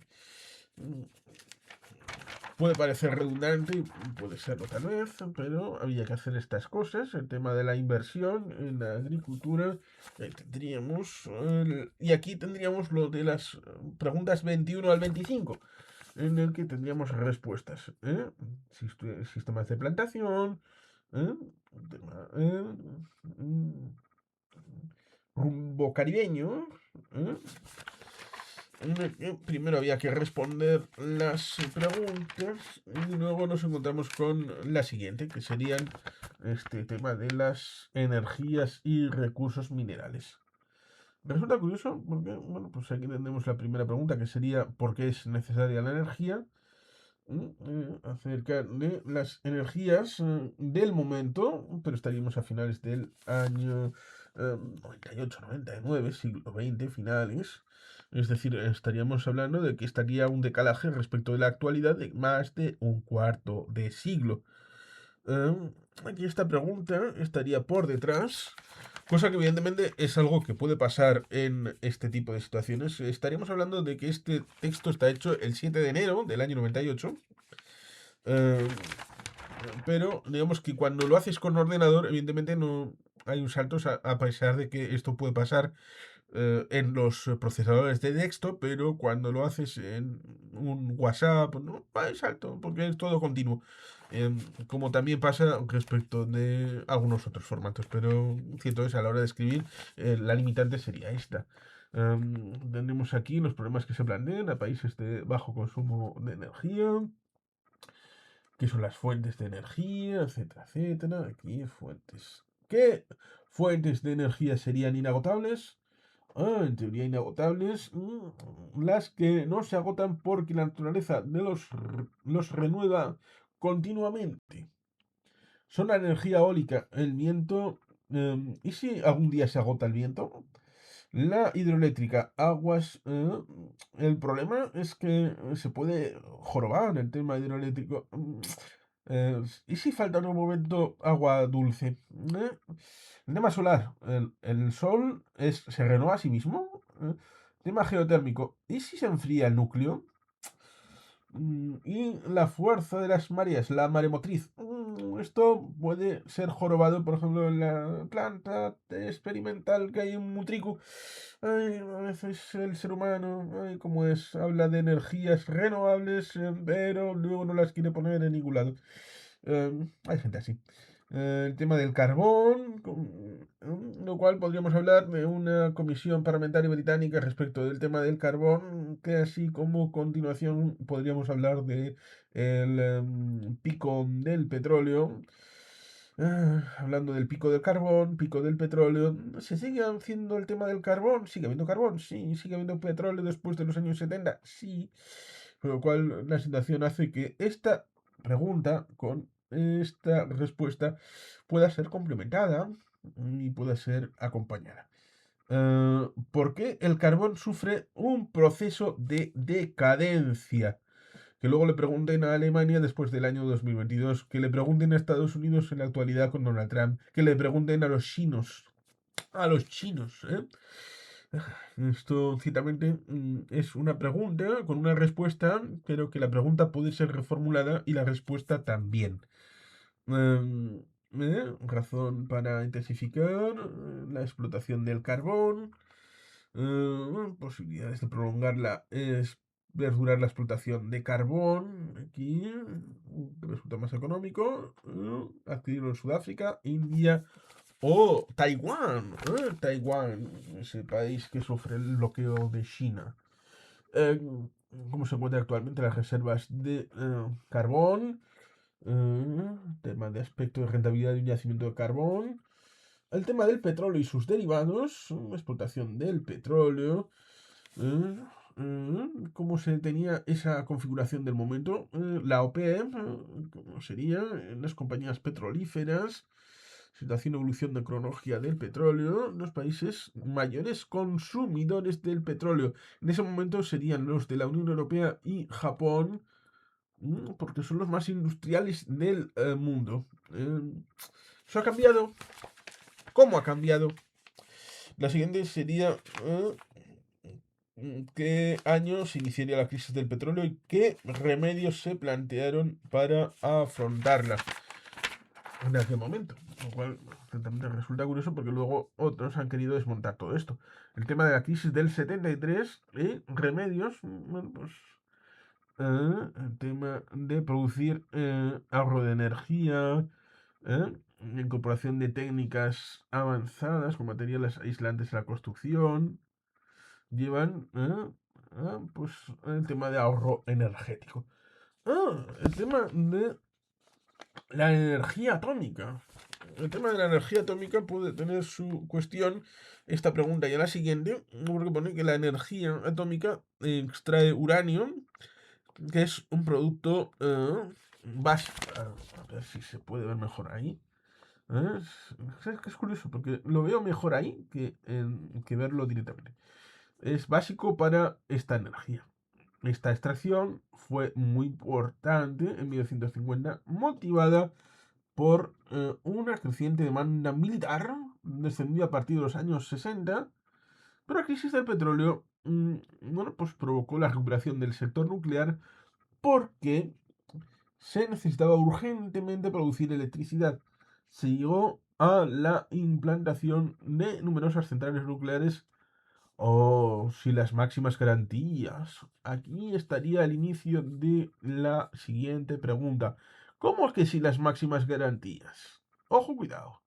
Puede parecer redundante, puede serlo tal vez, pero había que hacer estas cosas. El tema de la inversión en la agricultura, tendríamos. Y aquí tendríamos lo de las preguntas 21 al 25, en el que tendríamos respuestas. Sistemas de plantación, tema, rumbo caribeño. ¿eh? Primero había que responder las preguntas y luego nos encontramos con la siguiente, que serían este tema de las energías y recursos minerales. Resulta curioso porque, bueno, pues aquí tenemos la primera pregunta, que sería ¿por qué es necesaria la energía? Acerca de las energías del momento, pero estaríamos a finales del año 98, 99, siglo XX, finales. Es decir, estaríamos hablando de que estaría un decalaje respecto de la actualidad de más de un cuarto de siglo. Aquí esta pregunta estaría por detrás, cosa que evidentemente es algo que puede pasar en este tipo de situaciones. Estaríamos hablando de que este texto está hecho el 7 de enero del año 98, eh, pero digamos que cuando lo haces con ordenador, evidentemente no hay un salto, a pesar de que esto puede pasar en los procesadores de texto, pero cuando lo haces en un WhatsApp, no hay salto, porque es todo continuo. Como también pasa respecto de algunos otros formatos, pero cierto es, a la hora de escribir, la limitante sería esta. Tenemos aquí los problemas que se plantean a países de bajo consumo de energía, qué son las fuentes de energía, etcétera, etcétera. Aquí fuentes. ¿Qué fuentes de energía serían inagotables? En teoría inagotables, las que no se agotan porque la naturaleza de los renueva continuamente. Son la energía eólica, el viento, ¿y si algún día se agota el viento? La hidroeléctrica, aguas. El problema es que se puede jorobar el tema hidroeléctrico. ¿Y si falta en un momento agua dulce? El tema solar, el sol se renueva a sí mismo. Tema geotérmico, ¿y si se enfría el núcleo? Y la fuerza de las mareas, la maremotriz. Esto puede ser jorobado, por ejemplo, en la planta experimental que hay en Mutriku. Ay, a veces el ser humano, ay, como es, habla de energías renovables, pero luego no las quiere poner en ningún lado. Hay gente así. El tema del carbón, lo cual podríamos hablar de una comisión parlamentaria británica respecto del tema del carbón, que así como continuación podríamos hablar de el pico del petróleo. Hablando del pico del carbón, pico del petróleo, ¿se sigue haciendo el tema del carbón? ¿Sigue habiendo carbón? Sí. ¿Sigue habiendo petróleo después de los años 70? Sí. Con lo cual la situación hace que esta pregunta con esta respuesta pueda ser complementada y pueda ser acompañada. ¿Por qué el carbón sufre un proceso de decadencia? Que luego le pregunten a Alemania después del año 2022, que le pregunten a Estados Unidos en la actualidad con Donald Trump, que le pregunten a los chinos, ¿eh? Esto ciertamente es una pregunta con una respuesta, pero que la pregunta puede ser reformulada y la respuesta también. Razón para intensificar la explotación del carbón, posibilidades de prolongarla es perdurar la explotación de carbón, aquí resulta más económico, adquirirlo en Sudáfrica, India o Taiwán, Taiwán, ese país que sufre el bloqueo de China. ¿Cómo se encuentran actualmente las reservas de carbón? Tema de aspecto de rentabilidad de un yacimiento de carbón. El tema del petróleo y sus derivados, explotación del petróleo. eh, ¿Cómo se tenía esa configuración del momento? La OPEP, ¿cómo sería? Las compañías petrolíferas, situación y evolución de cronología del petróleo, los países mayores consumidores del petróleo. En ese momento serían los de la Unión Europea y Japón, porque son los más industriales del mundo. ¿Eso ha cambiado? ¿Cómo ha cambiado? La siguiente sería qué año se iniciaría la crisis del petróleo y qué remedios se plantearon para afrontarla en aquel momento. Lo cual también resulta curioso porque luego otros han querido desmontar todo esto. El tema de la crisis del 73 y remedios, bueno, pues el tema de producir ahorro de energía, incorporación de técnicas avanzadas con materiales aislantes en la construcción, llevan pues el tema de ahorro energético. El tema de la energía atómica. El tema de la energía atómica puede tener su cuestión, esta pregunta y a la siguiente, porque pone que la energía atómica extrae uranio, que es un producto básico. A ver si se puede ver mejor ahí. Es curioso, porque lo veo mejor ahí que verlo directamente. Es básico para esta energía. Esta extracción fue muy importante en 1950, motivada por una creciente demanda militar, descendida a partir de los años 60, pero la crisis del petróleo bueno, pues provocó la recuperación del sector nuclear porque se necesitaba urgentemente producir electricidad. Se llegó a la implantación de numerosas centrales nucleares o si las máximas garantías. Aquí estaría el inicio de la siguiente pregunta. ¿Cómo es que si las máximas garantías? Ojo, cuidado.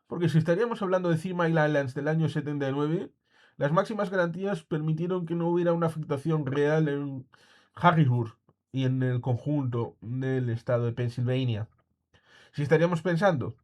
Porque si estaríamos hablando de 3 Mile Islands del año 79, las máximas garantías permitieron que no hubiera una afectación real en Harrisburg y en el conjunto del estado de Pensilvania. Si estaríamos pensando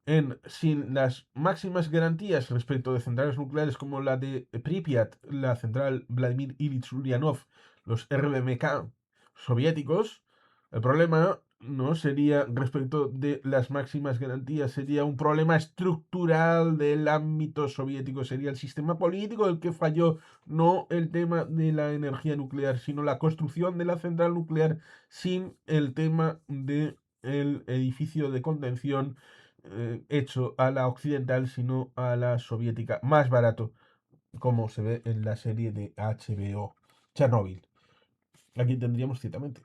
en sin las máximas garantías respecto de centrales nucleares como la de Pripyat, la central Vladimir Ilich Ulyanov, los RBMK soviéticos, el problema no sería respecto de las máximas garantías, sería un problema estructural del ámbito soviético, sería el sistema político el que falló, no el tema de la energía nuclear, sino la construcción de la central nuclear sin el tema de el edificio de contención hecho a la occidental, sino a la soviética, más barato, como se ve en la serie de HBO, Chernobyl. Aquí tendríamos ciertamente.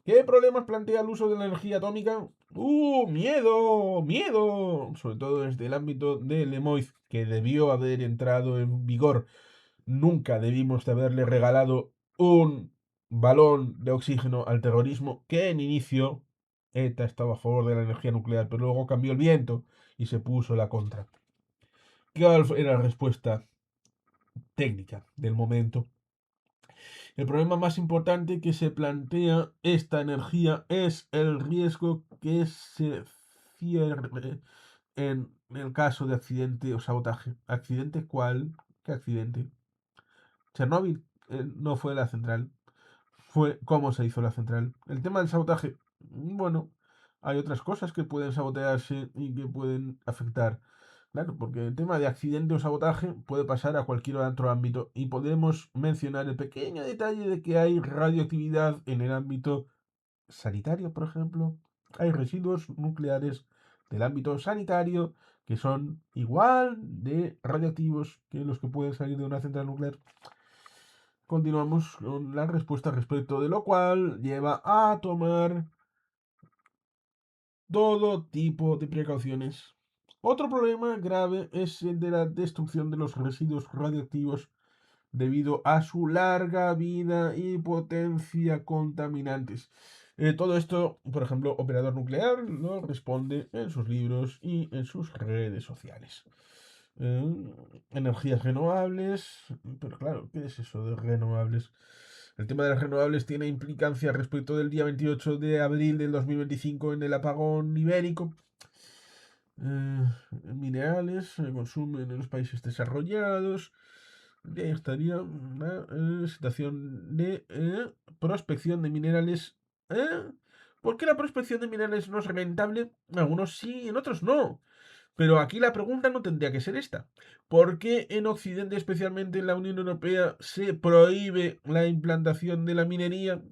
¿Qué problemas plantea el uso de la energía atómica? ¡Miedo! ¡Miedo! Sobre todo desde el ámbito de Lemoyne, que debió haber entrado en vigor. Nunca debimos de haberle regalado un balón de oxígeno al terrorismo, que en inicio ETA estaba a favor de la energía nuclear, pero luego cambió el viento y se puso la contra. ¿Cuál era la respuesta técnica del momento? El problema más importante que se plantea esta energía es el riesgo que se cierre en el caso de accidente o sabotaje. ¿Accidente cuál? ¿Qué accidente? Chernóbil no fue la central, fue cómo se hizo la central. El tema del sabotaje, bueno, hay otras cosas que pueden sabotearse y que pueden afectar. Claro, porque el tema de accidente o sabotaje puede pasar a cualquier otro ámbito y podemos mencionar el pequeño detalle de que hay radioactividad en el ámbito sanitario, por ejemplo. Hay residuos nucleares del ámbito sanitario que son igual de radioactivos que los que pueden salir de una central nuclear. Continuamos con la respuesta respecto de lo cual lleva a tomar todo tipo de precauciones. Otro problema grave es el de la destrucción de los residuos radioactivos debido a su larga vida y potencia contaminantes. Todo esto, por ejemplo, Operador Nuclear lo responde en sus libros y en sus redes sociales. Energías renovables, pero claro, ¿qué es eso de renovables? El tema de las renovables tiene implicancia respecto del día 28 de abril del 2025 en el apagón ibérico. Minerales se consumen en los países desarrollados. Y ahí estaría la situación de prospección de minerales. ¿Eh? ¿Por qué la prospección de minerales no es rentable? En algunos sí, en otros no. Pero aquí la pregunta no tendría que ser esta. ¿Por qué en Occidente, especialmente en la Unión Europea, se prohíbe la implantación de la minería?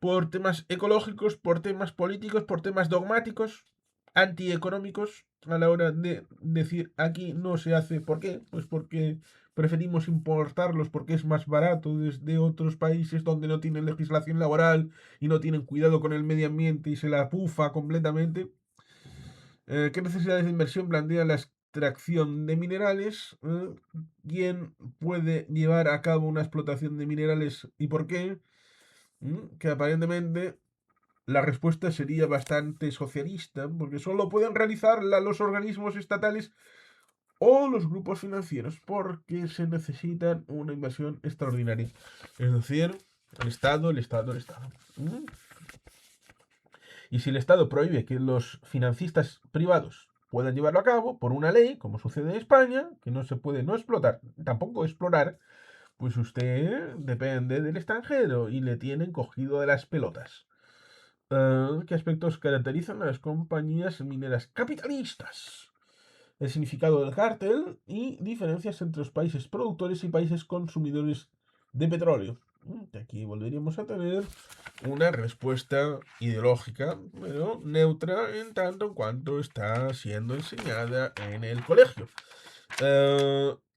¿Por temas ecológicos, por temas políticos, por temas dogmáticos, antieconómicos? A la hora de decir aquí no se hace. ¿Por qué? Pues porque preferimos importarlos porque es más barato desde otros países donde no tienen legislación laboral y no tienen cuidado con el medio ambiente y se la pufa completamente. ¿Qué necesidades de inversión plantea la extracción de minerales? ¿Quién puede llevar a cabo una explotación de minerales y por qué? Que aparentemente la respuesta sería bastante socialista, porque solo pueden realizarla los organismos estatales o los grupos financieros, porque se necesitan una inversión extraordinaria. Es decir, el Estado, el Estado, el Estado. Y si el Estado prohíbe que los financistas privados puedan llevarlo a cabo por una ley, como sucede en España, que no se puede no explotar, tampoco explorar, pues usted depende del extranjero y le tienen cogido de las pelotas. ¿Qué aspectos caracterizan a las compañías mineras capitalistas? El significado del cártel y diferencias entre los países productores y países consumidores de petróleo. Aquí volveríamos a tener una respuesta ideológica, pero neutra en tanto en cuanto está siendo enseñada en el colegio.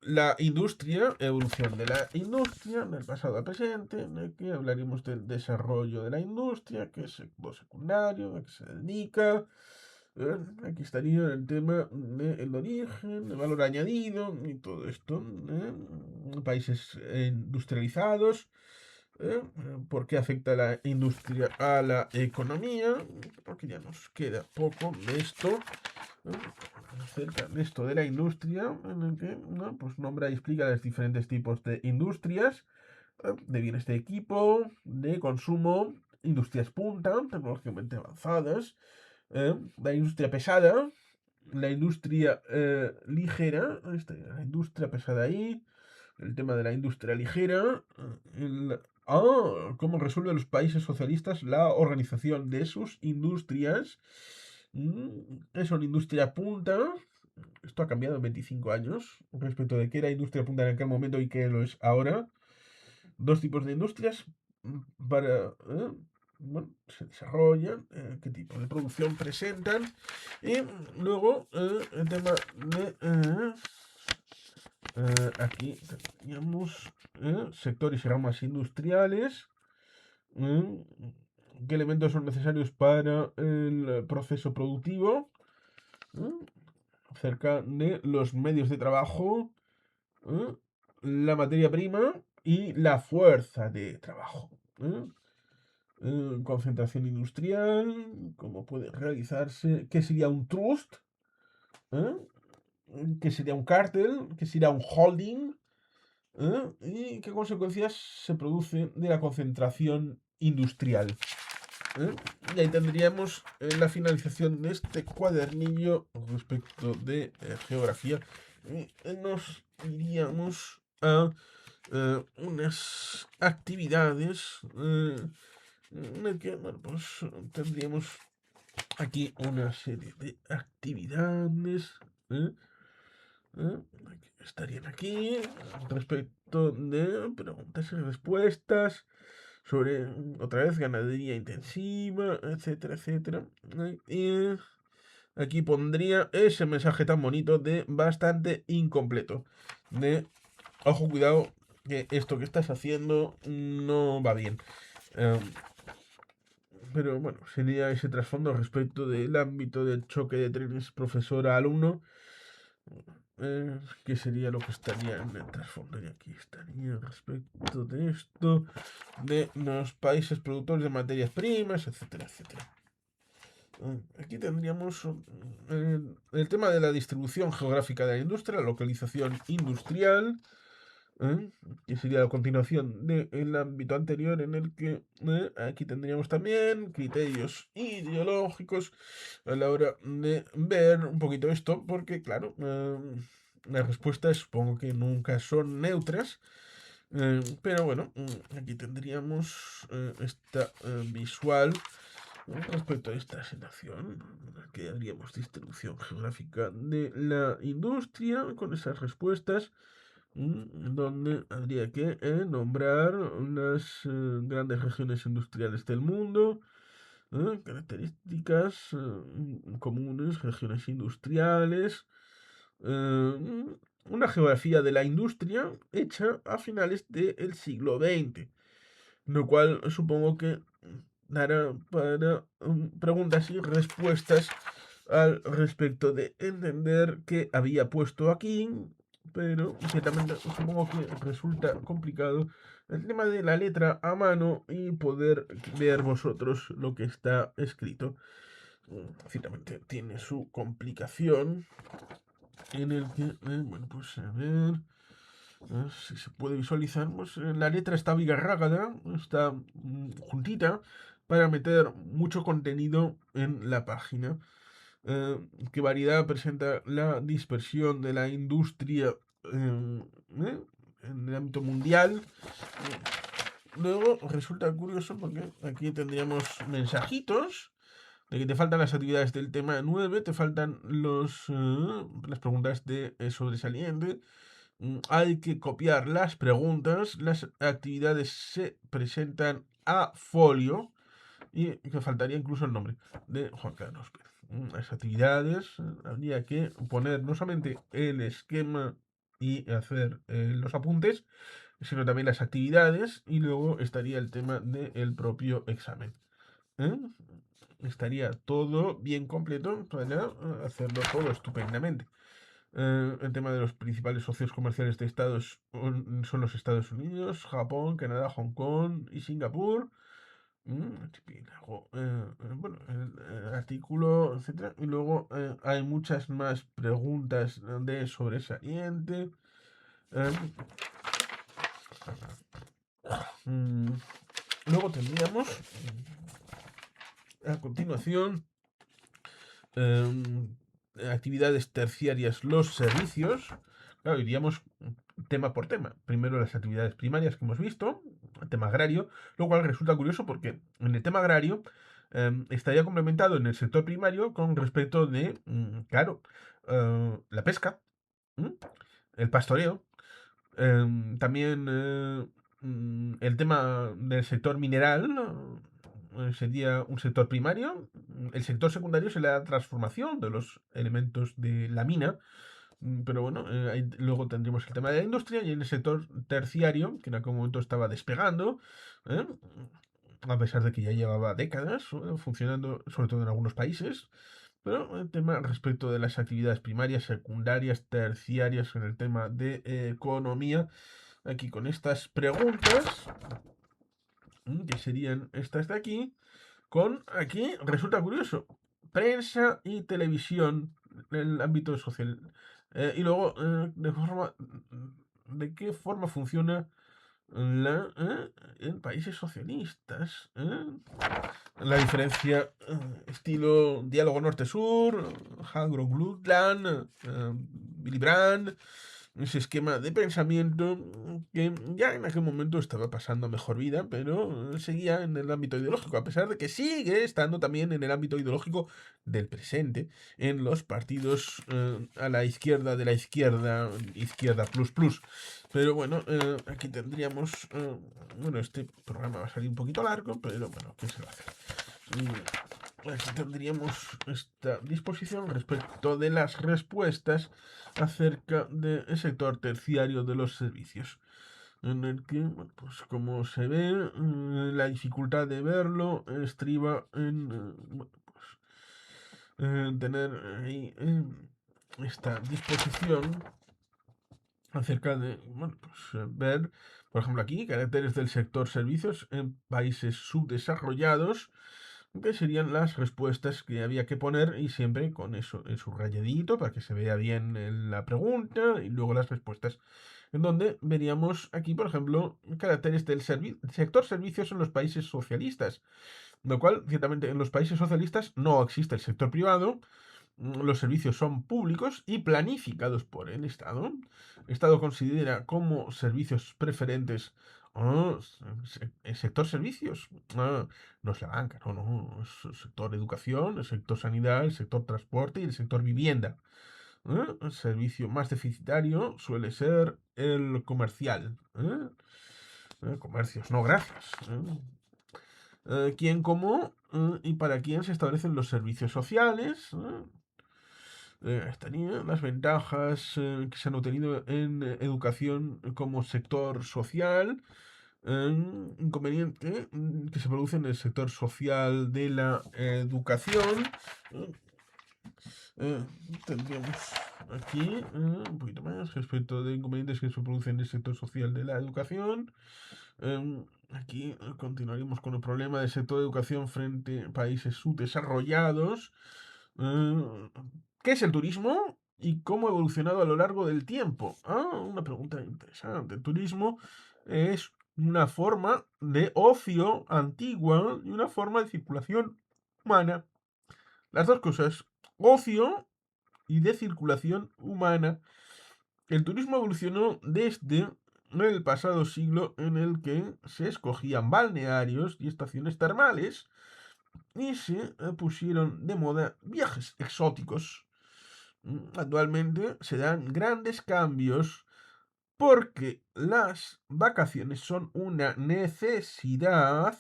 La industria, evolución de la industria, del pasado al presente, aquí hablaremos del desarrollo de la industria, qué es sector secundario, a qué se dedica. Aquí estaría el tema del origen, el valor añadido y todo esto. Países industrializados. ¿Por qué afecta la industria a la economía? Porque ya nos queda poco de esto. Acerca de esto de la industria, en el que pues nombra y explica los diferentes tipos de industrias, de bienes de equipo, de consumo, industrias punta, tecnológicamente avanzadas, la industria pesada, la industria ligera, la industria pesada ahí, el tema de la industria ligera, cómo resuelven los países socialistas la organización de sus industrias. Es una industria punta. Esto ha cambiado en 25 años respecto de qué era industria punta en aquel momento y qué lo es ahora. Dos tipos de industrias para bueno, se desarrollan, qué tipo de producción presentan y luego el tema de aquí teníamos sectores y ramas industriales. eh, ¿Qué elementos son necesarios para el proceso productivo? eh, Acerca de los medios de trabajo, ¿eh? La materia prima y la fuerza de trabajo. Concentración industrial, cómo puede realizarse, qué sería un trust, ¿eh? Qué sería un cártel, qué sería un holding, y qué consecuencias se producen de la concentración industrial. Y ahí tendríamos la finalización de este cuadernillo respecto de geografía. Nos iríamos a unas actividades en el que bueno, pues, tendríamos aquí una serie de actividades. ¿eh? Estarían aquí respecto de preguntas y respuestas sobre otra vez ganadería intensiva, etcétera, etcétera. Y aquí pondría ese mensaje tan bonito de bastante incompleto. De ojo, cuidado, que esto que estás haciendo no va bien. Pero bueno, sería ese trasfondo respecto del ámbito del choque de trenes profesor-alumno. Que sería lo que estaría en el trasfondo. Y aquí estaría respecto de esto, de los países productores de materias primas, etcétera, etcétera. Aquí tendríamos el tema de la distribución geográfica de la industria, la localización industrial, ¿eh? Que sería la continuación del ámbito anterior en el que aquí tendríamos también criterios ideológicos a la hora de ver un poquito esto, porque claro, las respuestas supongo que nunca son neutras, pero bueno, aquí tendríamos esta visual respecto a esta asignación, que haríamos distribución geográfica de la industria con esas respuestas, donde habría que nombrar las grandes regiones industriales del mundo, características comunes, regiones industriales, una geografía de la industria hecha a finales del siglo XX, lo cual supongo que dará para preguntas y respuestas al respecto de entender qué había puesto aquí, pero ciertamente supongo que resulta complicado el tema de la letra a mano y poder ver vosotros lo que está escrito. Ciertamente tiene su complicación en el que, bueno, pues a ver, si se puede visualizar, pues la letra está bigarrágada, está juntita para meter mucho contenido en la página. ¿Qué variedad presenta la dispersión de la industria eh, en el ámbito mundial? Luego resulta curioso porque aquí tendríamos mensajitos de que te faltan las actividades del tema 9, te faltan las preguntas de sobresaliente. Hay que copiar las preguntas, las actividades se presentan a folio y que faltaría incluso el nombre de Juan Carlos Pérez. Las actividades, habría que poner no solamente el esquema y hacer los apuntes, sino también las actividades y luego estaría el tema del propio examen. ¿eh? Estaría todo bien completo para hacerlo todo estupendamente. El tema de los principales socios comerciales de Estados son los Estados Unidos, Japón, Canadá, Hong Kong y Singapur. Bueno, el artículo, etcétera. Y luego hay muchas más preguntas de sobresaliente. eh, mm, Luego tendríamos a continuación em, actividades terciarias, los servicios. Claro, iríamos tema por tema. Primero las actividades primarias que hemos visto, el tema agrario, lo cual resulta curioso porque en el tema agrario estaría complementado en el sector primario con respecto de, claro, la pesca, ¿m? El pastoreo, también el tema del sector mineral sería un sector primario. El sector secundario sería la transformación de los elementos de la mina. Pero bueno, luego tendríamos el tema de la industria y en el sector terciario, que en aquel momento estaba despegando, ¿eh? A pesar de que ya llevaba décadas funcionando, sobre todo en algunos países. Pero el tema respecto de las actividades primarias, secundarias, terciarias en el tema de economía, aquí con estas preguntas, que serían estas de aquí, con aquí resulta curioso, prensa y televisión en el ámbito social. Y luego, ¿de qué forma funciona en países socialistas? La diferencia, estilo diálogo norte-sur, Hagroglutland, Willy Brandt, ese esquema de pensamiento que ya en aquel momento estaba pasando a mejor vida, pero seguía en el ámbito ideológico, a pesar de que sigue estando también en el ámbito ideológico del presente, en los partidos a la izquierda de la izquierda, izquierda plus plus. Pero bueno, aquí tendríamos, bueno, este programa va a salir un poquito largo, pero bueno, ¿qué se va a hacer? Aquí tendríamos esta disposición respecto de las respuestas acerca del sector terciario de los servicios, en el que, bueno, pues como se ve, la dificultad de verlo estriba en, bueno, pues, tener ahí esta disposición acerca de, bueno, pues ver, por ejemplo, aquí, caracteres del sector servicios en países subdesarrollados, que serían las respuestas que había que poner y siempre con eso, en su rayadito para que se vea bien la pregunta y luego las respuestas en donde veríamos aquí, por ejemplo, caracteres del sector servicios en los países socialistas, lo cual, ciertamente, en los países socialistas no existe el sector privado, los servicios son públicos y planificados por el Estado. El Estado considera como servicios preferentes el sector servicios. No es la banca, no. Es el sector educación, el sector sanidad, el sector transporte y el sector vivienda. El servicio más deficitario suele ser el comercial. Comercios, no gracias. ¿Quién, cómo y para quién se establecen los servicios sociales? Estarían las ventajas que se han obtenido en educación como sector social, inconveniente que se produce en el sector social de la educación. eh, eh, Tendríamos aquí un poquito más respecto de inconvenientes que se producen en el sector social de la educación. Aquí continuaremos con el problema del sector de educación frente a países subdesarrollados. Eh, ¿Qué es el turismo y cómo ha evolucionado a lo largo del tiempo? Una pregunta interesante. El turismo es una forma de ocio antigua y una forma de circulación humana. Las dos cosas, ocio y de circulación humana. El turismo evolucionó desde el pasado siglo en el que se escogían balnearios y estaciones termales y se pusieron de moda viajes exóticos. Actualmente se dan grandes cambios porque las vacaciones son una necesidad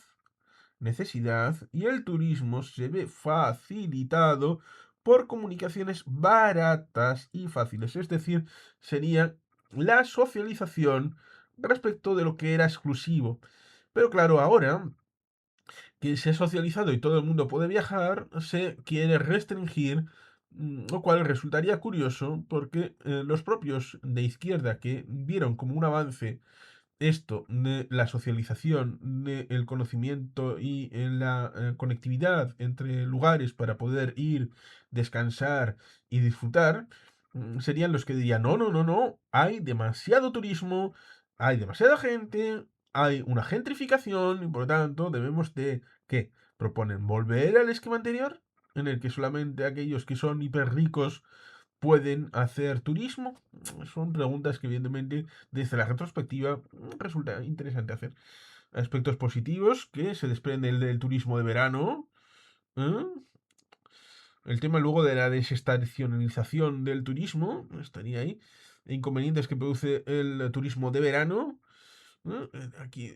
y el turismo se ve facilitado por comunicaciones baratas y fáciles. Es decir, sería la socialización respecto de lo que era exclusivo. Pero claro, ahora que se ha socializado y todo el mundo puede viajar, se quiere restringir, lo cual resultaría curioso porque los propios de izquierda que vieron como un avance esto de la socialización, del conocimiento y en la conectividad entre lugares para poder ir, descansar y disfrutar, serían los que dirían, no, no, no, no, hay demasiado turismo, hay demasiada gente, hay una gentrificación y por lo tanto debemos de, ¿qué? Proponen volver al esquema anterior, en el que solamente aquellos que son hiper ricos pueden hacer turismo. Son preguntas que evidentemente desde la retrospectiva resulta interesante hacer. Aspectos positivos que se desprenden del turismo de verano. ¿eh? El tema luego de la desestacionalización del turismo estaría ahí. Inconvenientes que produce el turismo de verano. Aquí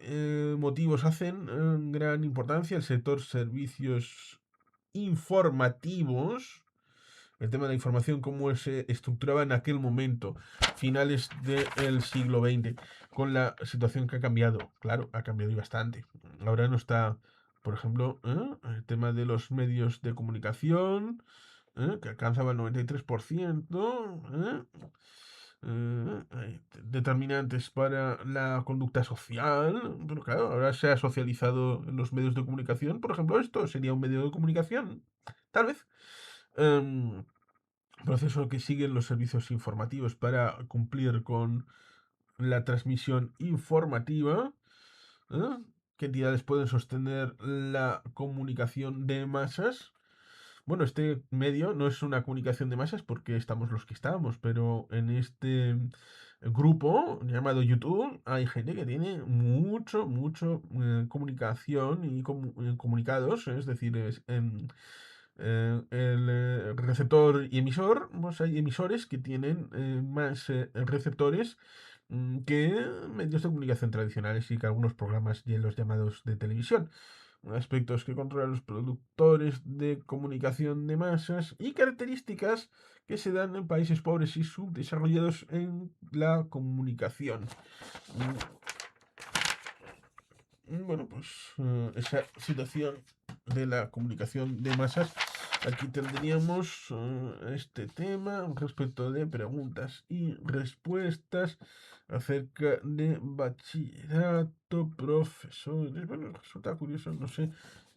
motivos hacen gran importancia el sector servicios informativos, el tema de la información, cómo se estructuraba en aquel momento, finales del siglo XX, con la situación que ha cambiado. Claro, ha cambiado y bastante. Ahora no está, por ejemplo, el tema de los medios de comunicación, que alcanzaba el 93%, determinantes para la conducta social, pero claro, ahora se ha socializado en los medios de comunicación, por ejemplo, esto sería un medio de comunicación, tal vez. Em, Proceso que siguen los servicios informativos para cumplir con la transmisión informativa. ¿eh? ¿Qué entidades pueden sostener la comunicación de masas? Bueno, este medio no es una comunicación de masas porque estamos los que estamos, pero en este grupo llamado YouTube hay gente que tiene mucho comunicación y comunicados, es decir, el receptor y emisor, pues hay emisores que tienen más receptores que medios de comunicación tradicionales y que algunos programas y los llamados de televisión. Aspectos que controlan los productores de comunicación de masas y características que se dan en países pobres y subdesarrollados en la comunicación. Bueno, pues esa situación de la comunicación de masas. Aquí tendríamos este tema respecto de preguntas y respuestas acerca de bachillerato, profesores. Bueno, resulta curioso, no sé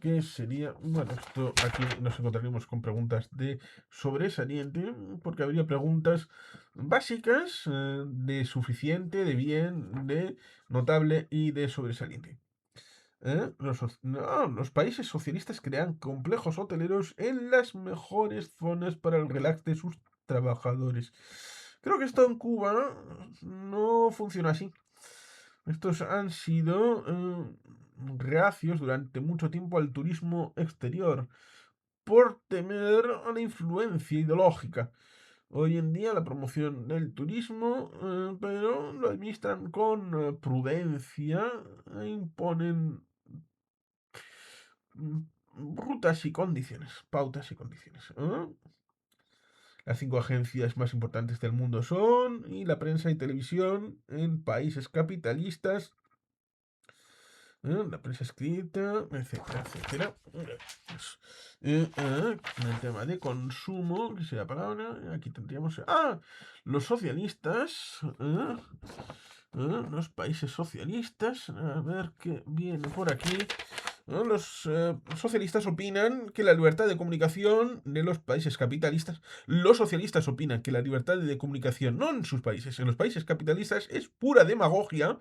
que sería, bueno, esto aquí nos encontraríamos con preguntas de sobresaliente, porque habría preguntas básicas de suficiente, de bien, de notable y de sobresaliente. Los países socialistas crean complejos hoteleros en las mejores zonas para el relax de sus trabajadores. Creo que esto en Cuba no funciona así. Estos han sido reacios durante mucho tiempo al turismo exterior por temer a la influencia ideológica. Hoy en día la promoción del turismo, pero lo administran con prudencia e imponen rutas y condiciones, pautas y condiciones. Las 5 agencias más importantes del mundo son, y la prensa y televisión en países capitalistas, la prensa escrita, etcétera, etcétera. Pues, en el tema de consumo, que sea la palabra, aquí tendríamos... Los socialistas, los países socialistas, a ver qué viene por aquí. ¿No? Los socialistas opinan que la libertad de comunicación de los países capitalistas, los socialistas opinan que la libertad de comunicación, no en sus países, en los países capitalistas, es pura demagogia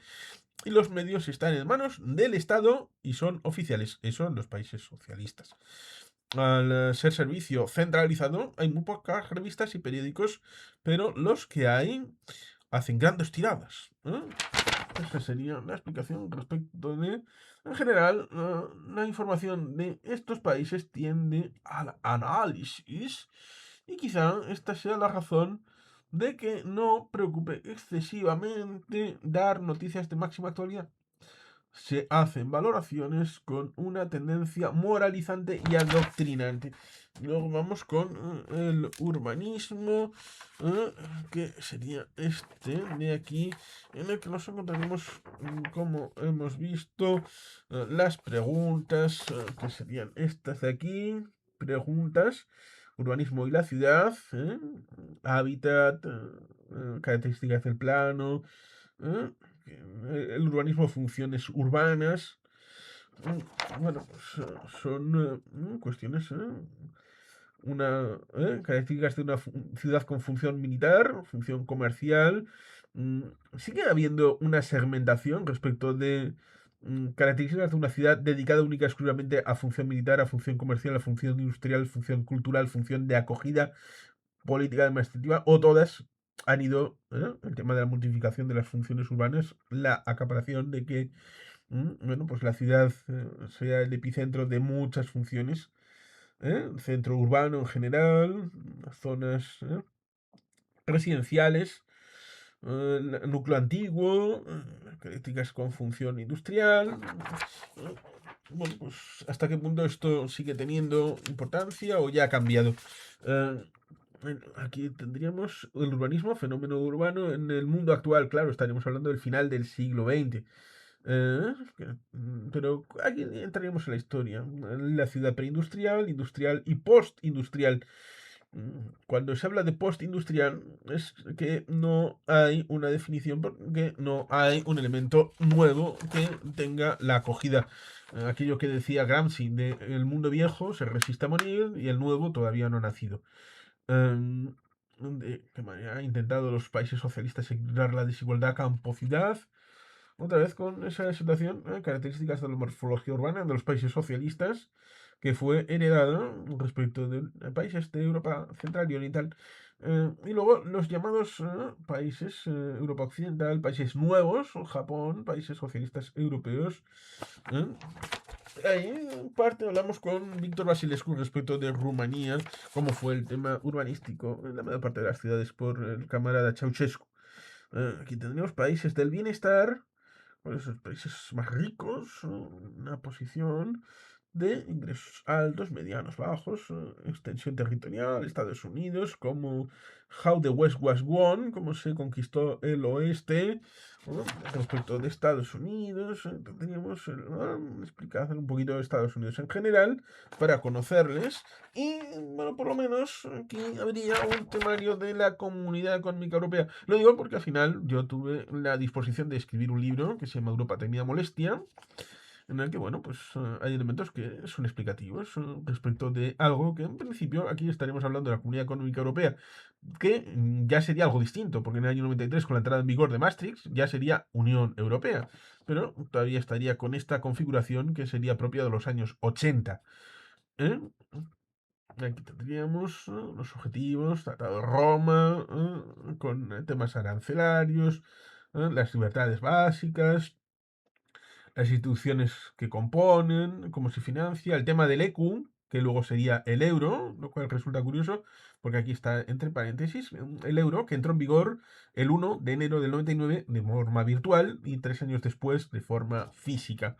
y los medios están en manos del Estado y son oficiales. Eso en los países socialistas. Al ser servicio centralizado, hay muy pocas revistas y periódicos, pero los que hay hacen grandes tiradas. Esa sería la explicación respecto de, en general, la información de estos países tiende al análisis y quizá esta sea la razón de que no preocupe excesivamente dar noticias de máxima actualidad. Se hacen valoraciones con una tendencia moralizante y adoctrinante. Luego vamos con el urbanismo, que sería este de aquí, en el que nos encontraremos, como hemos visto, las preguntas, que serían estas de aquí, preguntas, urbanismo y la ciudad, hábitat, características del plano, ¿eh? El urbanismo, funciones urbanas. Bueno, pues son cuestiones, características de una ciudad con función militar, función comercial. Sigue habiendo una segmentación respecto de características de una ciudad dedicada única y exclusivamente a función militar, a función comercial, a función industrial, función cultural, función de acogida, política administrativa, o todas han ido, el tema de la multiplicación de las funciones urbanas, la acaparación de que, bueno, pues la ciudad sea el epicentro de muchas funciones, centro urbano en general, zonas residenciales, núcleo antiguo, características con función industrial. Bueno, pues hasta qué punto esto sigue teniendo importancia o ya ha cambiado. Aquí tendríamos el urbanismo, fenómeno urbano en el mundo actual, claro, estaríamos hablando del final del siglo XX. Pero aquí entraríamos en la historia. La ciudad preindustrial, industrial y postindustrial. Cuando se habla de postindustrial es que no hay una definición porque no hay un elemento nuevo que tenga la acogida. Aquello que decía Gramsci de el mundo viejo se resiste a morir y el nuevo todavía no ha nacido. De qué manera han intentado los países socialistas equilibrar la desigualdad campo-ciudad. Otra vez con esa situación, características de la morfología urbana de los países socialistas, que fue heredada respecto de países de Europa Central y Oriental. Y luego los llamados países Europa Occidental, países nuevos, Japón, países socialistas europeos. ¿eh? Ahí en parte hablamos con Víctor Basilescu respecto de Rumanía, cómo fue el tema urbanístico en la mayor parte de las ciudades por el camarada Ceausescu. Aquí tendríamos países del bienestar, por esos países más ricos, una posición de ingresos altos, medianos, bajos, extensión territorial, Estados Unidos, como How the West Was Won, cómo se conquistó el oeste, respecto de Estados Unidos, tendríamos explicar un poquito de Estados Unidos en general, para conocerles, y bueno, por lo menos aquí habría un temario de la Comunidad Económica Europea. Lo digo porque al final yo tuve la disposición de escribir un libro que se llama Europa Temida Molestia, en el que, bueno, pues hay elementos que son explicativos respecto de algo que en principio aquí estaríamos hablando de la Comunidad Económica Europea, que ya sería algo distinto, porque en el año 93 con la entrada en vigor de Maastricht ya sería Unión Europea, pero todavía estaría con esta configuración que sería propia de los años 80. ¿eh? Aquí tendríamos los objetivos, Tratado de Roma, con temas arancelarios, las libertades básicas, las instituciones que componen, cómo se financia, el tema del ECU, que luego sería el euro, lo cual resulta curioso, porque aquí está entre paréntesis, el euro que entró en vigor el 1 de enero del 99 de forma virtual y 3 años después de forma física.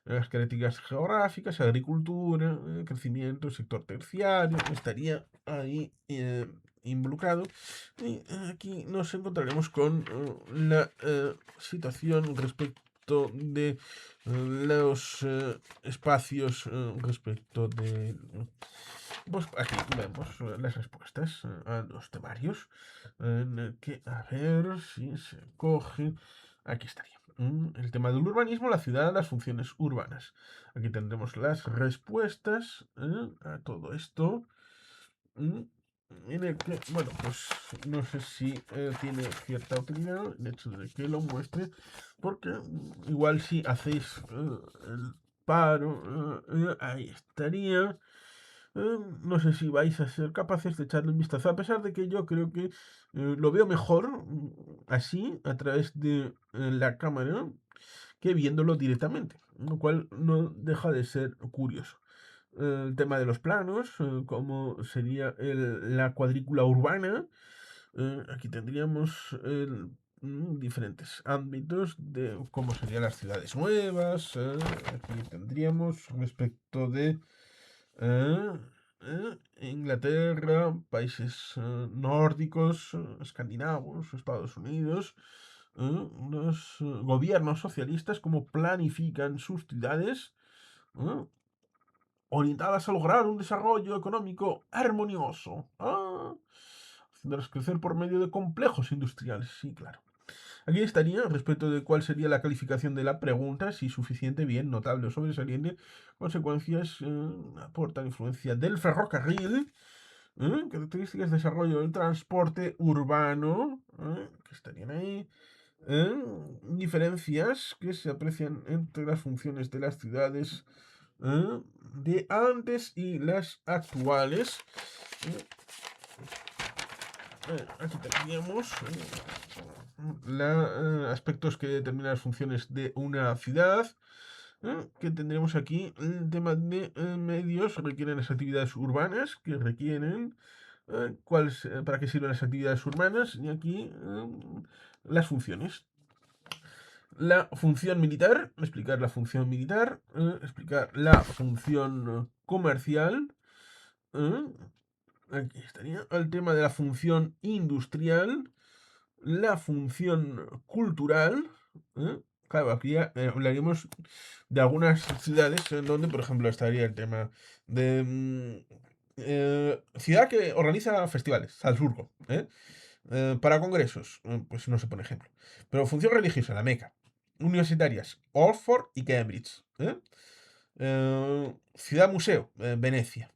Las características geográficas, agricultura, crecimiento, sector terciario, estaría ahí involucrado. Y aquí nos encontraremos con la situación respecto de los espacios, respecto de... Pues aquí vemos las respuestas a los temarios, en el que, a ver si se coge... Aquí estaría. El tema del urbanismo, la ciudad, las funciones urbanas. Aquí tendremos las respuestas a todo esto. mm, En el que, bueno, pues no sé si tiene cierta utilidad el hecho de que lo muestre, porque igual si hacéis el paro, ahí estaría. No sé si vais a ser capaces de echarle un vistazo, a pesar de que yo creo que lo veo mejor así, a través de la cámara, que viéndolo directamente, lo cual no deja de ser curioso. El tema de los planos, cómo sería la cuadrícula urbana. Aquí tendríamos diferentes ámbitos de cómo serían las ciudades nuevas. Aquí tendríamos respecto de eh, Inglaterra, países nórdicos, escandinavos, Estados Unidos, los gobiernos socialistas, cómo planifican sus ciudades eh, orientadas a lograr un desarrollo económico armonioso, haciéndolas crecer por medio de complejos industriales. Sí, claro. Aquí estaría respecto de cuál sería la calificación de la pregunta, si suficiente, bien, notable o sobresaliente, consecuencias, aportan influencia del ferrocarril, características de desarrollo del transporte urbano, que estarían ahí, ¿eh? Diferencias que se aprecian entre las funciones de las ciudades de antes y las actuales. ¿eh? Aquí tendríamos aspectos que determinan las funciones de una ciudad. Que tendremos aquí el tema de medios requieren las actividades urbanas que requieren para qué sirven las actividades urbanas y aquí las funciones. La función militar, explicar la función militar, explicar la función comercial. eh, Aquí estaría el tema de la función industrial, la función cultural. Claro, aquí ya, hablaríamos de algunas ciudades en donde, por ejemplo, estaría el tema de ciudad que organiza festivales, Salzburgo, para congresos, pues no se pone ejemplo. Pero función religiosa, la Meca. Universitarias, Oxford y Cambridge. Ciudad museo, Venecia.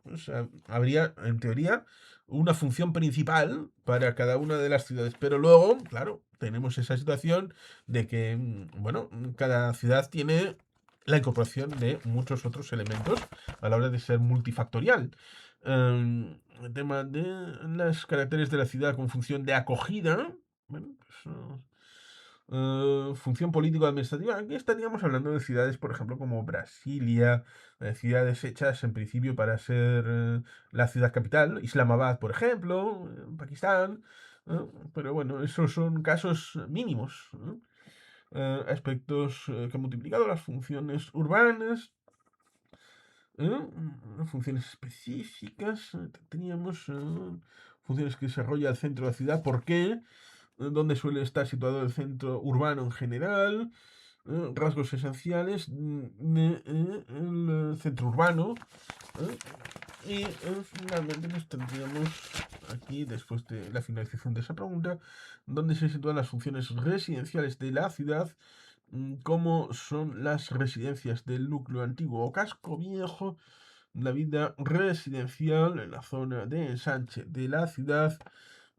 O sea, habría, en teoría, una función principal para cada una de las ciudades. Pero luego, claro, tenemos esa situación de que, bueno, cada ciudad tiene la incorporación de muchos otros elementos a la hora de ser multifactorial. El tema de las caracteres de la ciudad con función de acogida. Bueno, pues, función político-administrativa. Aquí estaríamos hablando de ciudades, por ejemplo, como Brasilia, ciudades hechas en principio para ser la ciudad capital, Islamabad, por ejemplo, Pakistán. Pero bueno, esos son casos mínimos. Aspectos que han multiplicado las funciones urbanas, funciones específicas. Teníamos funciones que desarrolla el centro de la ciudad. ¿Por qué? ¿Dónde suele estar situado el centro urbano en general? Rasgos esenciales del centro urbano. ¿eh? Y finalmente nos tendríamos aquí, después de la finalización de esa pregunta, donde se sitúan las funciones residenciales de la ciudad cómo son las residencias del núcleo antiguo o casco viejo, la vida residencial en la zona de ensanche de la ciudad,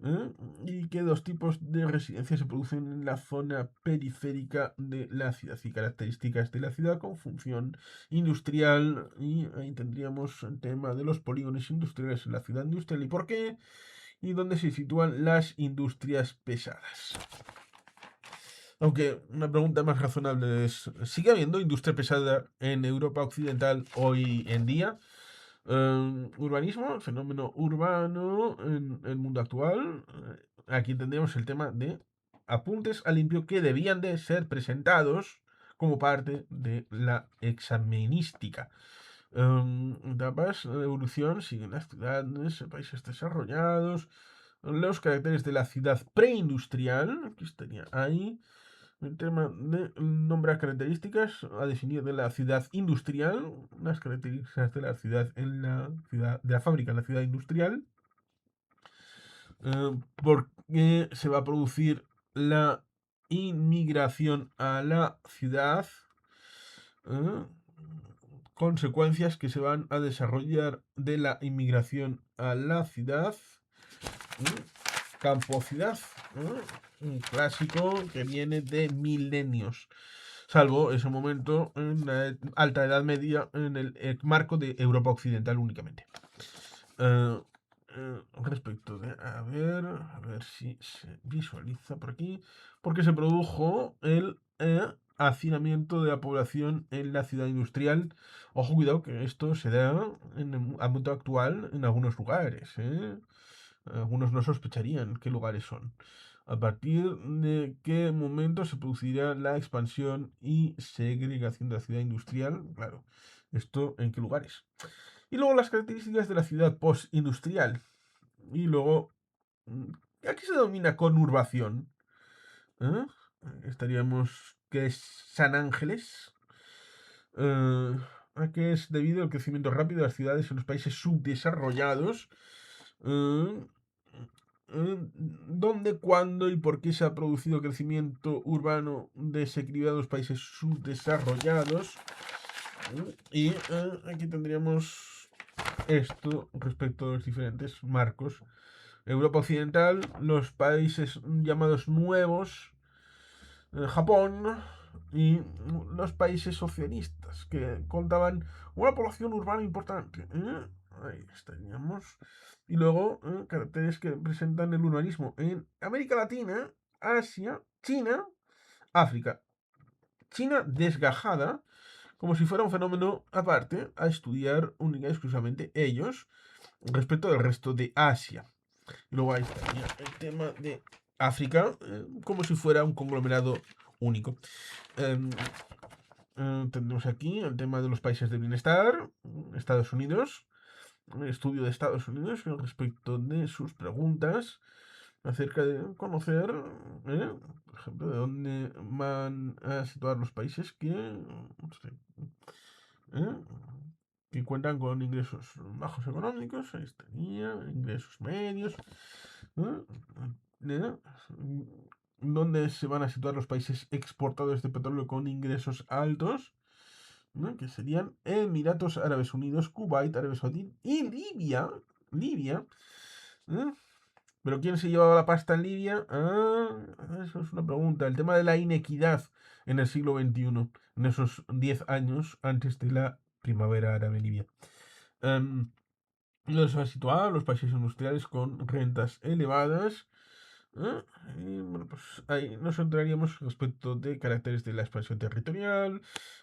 ¿eh? Y qué dos tipos de residencias se producen en la zona periférica de la ciudad y características de la ciudad con función industrial. Y ahí tendríamos el tema de los polígonos industriales en la ciudad industrial y por qué y dónde se sitúan las industrias pesadas. Aunque una pregunta más razonable es, ¿sigue habiendo industria pesada en Europa Occidental hoy en día? Urbanismo, fenómeno urbano en el mundo actual. Aquí tendríamos el tema de apuntes a limpio que debían de ser presentados como parte de la examenística. Etapas de evolución siguen las ciudades, países desarrollados, los caracteres de la ciudad preindustrial, que estaría ahí. El tema de nombrar características a definir de la ciudad industrial, las características de la ciudad en la ciudad, de la fábrica en la ciudad industrial, por qué se va a producir la inmigración a la ciudad, eh, consecuencias que se van a desarrollar de la inmigración a la ciudad, campo-ciudad, un clásico que viene de milenios, salvo ese momento en la alta edad media en el marco de Europa Occidental únicamente. Respecto de, a ver si se visualiza por aquí, porque se produjo el hacinamiento de la población en la ciudad industrial. Ojo, cuidado, que esto se da en el ámbito actual en algunos lugares. Algunos no sospecharían qué lugares son. A partir de qué momento se producirá la expansión y segregación de la ciudad industrial. Claro, esto en qué lugares. Y luego las características de la ciudad postindustrial. Y luego, mm, aquí se denomina conurbación. ¿Eh? Estaríamos, que es San Ángeles. A que es debido al crecimiento rápido de las ciudades en los países subdesarrollados. Eh, ¿Dónde, cuándo y por qué se ha producido crecimiento urbano desequilibrado en los países subdesarrollados? Y aquí tendríamos esto respecto a los diferentes marcos. Europa Occidental, los países llamados nuevos, Japón y los países socialistas que contaban una población urbana importante. Ahí estaríamos. Y luego caracteres que presentan el urbanismo en América Latina, Asia, China, África. China desgajada, como si fuera un fenómeno aparte, a estudiar única y exclusivamente ellos respecto del resto de Asia. Y luego ahí estaría el tema de África, como si fuera un conglomerado único. Em, Tendremos aquí el tema de los países de bienestar, Estados Unidos, un estudio de Estados Unidos respecto de sus preguntas acerca de conocer, por ejemplo, de dónde van a situar los países ¿eh? que cuentan con ingresos bajos económicos, ahí estaría, ingresos medios, ¿eh? ¿eh? Donde se van a situar los países exportadores de petróleo con ingresos altos, ¿no? Que serían Emiratos Árabes Unidos, Kuwait, Arabia Saudí y Libia. Libia. ¿Eh? ¿Pero quién se llevaba la pasta en Libia? Eso es una pregunta. El tema de la inequidad en el siglo XXI, en esos 10 años antes de la primavera árabe libia. Donde se va a situar los países industriales con rentas elevadas. Y bueno, pues ahí nos centraríamos respecto de caracteres de la expansión territorial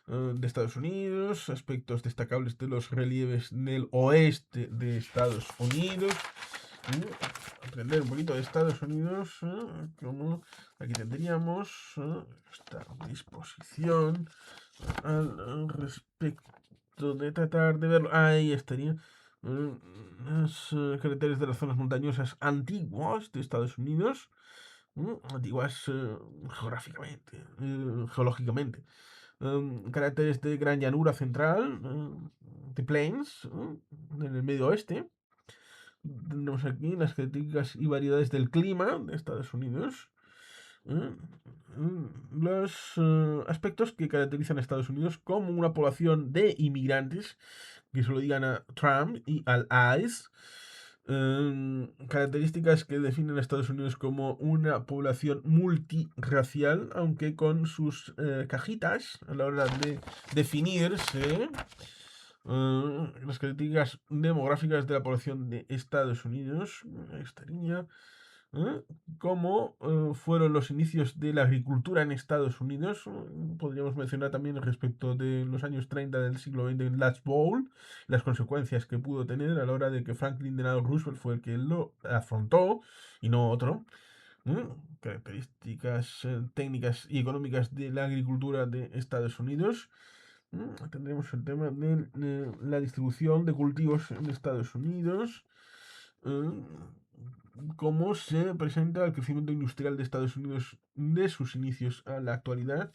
de Estados Unidos, aspectos destacables de los relieves del oeste de Estados Unidos. Aprender un poquito de Estados Unidos, como aquí tendríamos esta disposición al respecto de tratar de verlo. Ahí estaría. Las carreteras de las zonas montañosas antiguas de Estados Unidos, antiguas geográficamente, geológicamente, caracteres de gran llanura central, de plains, en el medio oeste. Tenemos aquí las características y variedades del clima de Estados Unidos, ¿eh? Los aspectos que caracterizan a Estados Unidos como una población de inmigrantes, que se lo digan a Trump y al ICE. Características que definen a Estados Unidos como una población multirracial, aunque con sus cajitas a la hora de definirse. Las características demográficas de la población de Estados Unidos. Esta línea. ¿eh? Cómo fueron los inicios de la agricultura en Estados Unidos. Podríamos mencionar también respecto de los años 30 del siglo XX en Last Bowl, las consecuencias que pudo tener a la hora de que Franklin Delano Roosevelt fue el que lo afrontó y no otro. ¿eh? Características técnicas y económicas de la agricultura de Estados Unidos. Tendremos el tema de la distribución de cultivos en Estados Unidos. eh, Cómo se presenta el crecimiento industrial de Estados Unidos de sus inicios a la actualidad.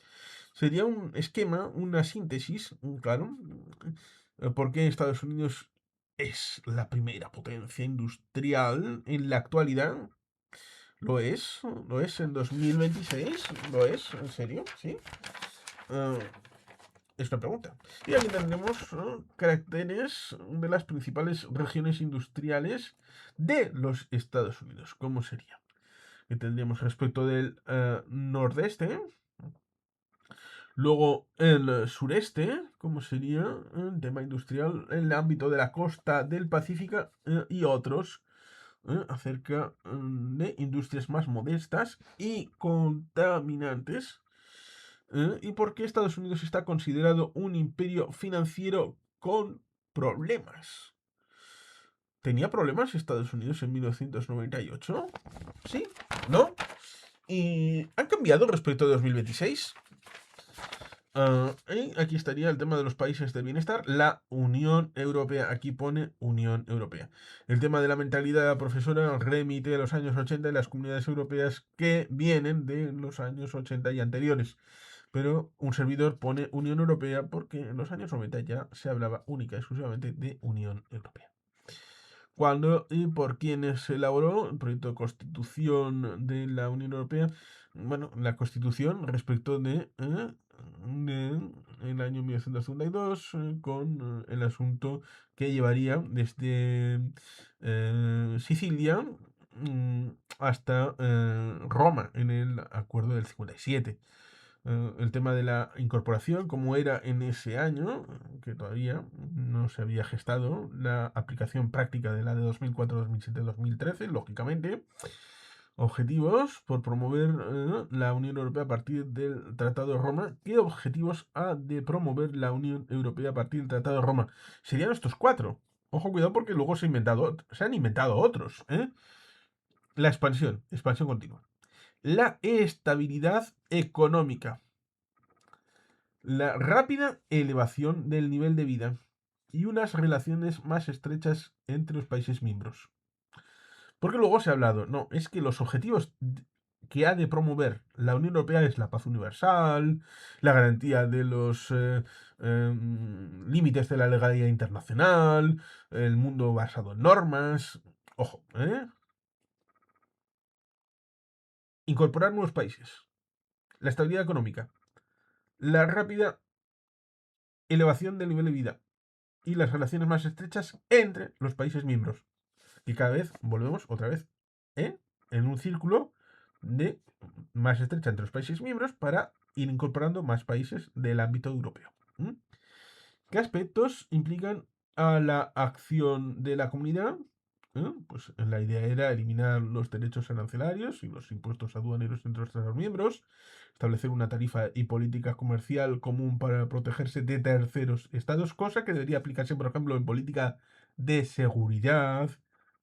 Sería un esquema, una síntesis, claro, por qué Estados Unidos es la primera potencia industrial en la actualidad. Lo es en 2026, lo es, en serio, sí. Eh, es una pregunta. Y aquí tendremos caracteres de las principales regiones industriales de los Estados Unidos. ¿Cómo sería? Que tendríamos respecto del nordeste. Luego el sureste, ¿cómo sería? El tema industrial, en el ámbito de la costa del Pacífico y otros acerca de industrias más modestas y contaminantes. ¿Y por qué Estados Unidos está considerado un imperio financiero con problemas? ¿Tenía problemas Estados Unidos en 1998? ¿Sí? ¿No? ¿Y han cambiado respecto a 2026? Y aquí estaría el tema de los países del bienestar, la Unión Europea. Aquí pone Unión Europea. El tema de la mentalidad de la profesora remite a los años 80 y las comunidades europeas que vienen de los años 80 y anteriores. Pero un servidor pone Unión Europea porque en los años 90 ya se hablaba única y exclusivamente de Unión Europea. ¿Cuándo y por quiénes se elaboró el proyecto de constitución de la Unión Europea? Bueno, la constitución respecto de el año 1952 con el asunto que llevaría desde Sicilia hasta Roma en el acuerdo del 57. El tema de la incorporación, como era en ese año, que todavía no se había gestado la aplicación práctica de la de 2004, 2007, 2013, lógicamente. Objetivos por promover la Unión Europea a partir del Tratado de Roma. ¿Qué objetivos ha de promover la Unión Europea a partir del Tratado de Roma? Serían estos cuatro. Ojo, cuidado porque luego se han inventado otros. La expansión continua. La estabilidad económica, la rápida elevación del nivel de vida y unas relaciones más estrechas entre los países miembros. Porque luego se ha hablado, no, es que los objetivos que ha de promover la Unión Europea es la paz universal, la garantía de los límites de la legalidad internacional, el mundo basado en normas. Ojo, incorporar nuevos países, la estabilidad económica, la rápida elevación del nivel de vida y las relaciones más estrechas entre los países miembros. Y cada vez volvemos otra vez en un círculo de más estrecha entre los países miembros para ir incorporando más países del ámbito europeo. ¿Qué aspectos implican a la acción de la comunidad? Pues la idea era eliminar los derechos arancelarios y los impuestos aduaneros entre los Estados miembros, establecer una tarifa y política comercial común para protegerse de terceros estados, cosa que debería aplicarse, por ejemplo, en política de seguridad,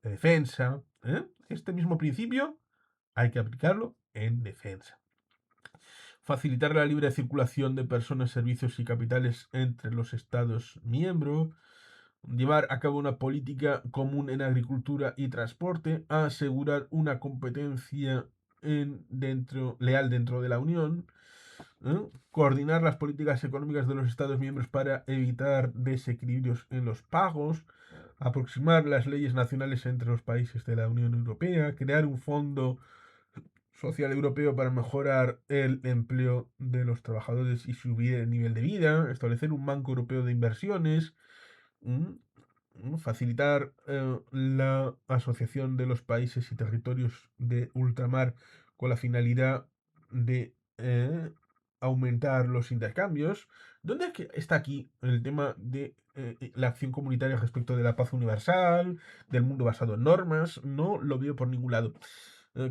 de defensa. Este mismo principio hay que aplicarlo en defensa. Facilitar la libre circulación de personas, servicios y capitales entre los Estados miembros, llevar a cabo una política común en agricultura y transporte, asegurar una competencia leal dentro de la Unión, coordinar las políticas económicas de los Estados miembros para evitar desequilibrios en los pagos, aproximar las leyes nacionales entre los países de la Unión Europea, crear un fondo social europeo para mejorar el empleo de los trabajadores y subir el nivel de vida, establecer un banco europeo de inversiones, mm, facilitar la asociación de los países y territorios de ultramar con la finalidad de aumentar los intercambios. ¿Dónde es que está aquí el tema de la acción comunitaria respecto de la paz universal, del mundo basado en normas? No lo veo por ningún lado.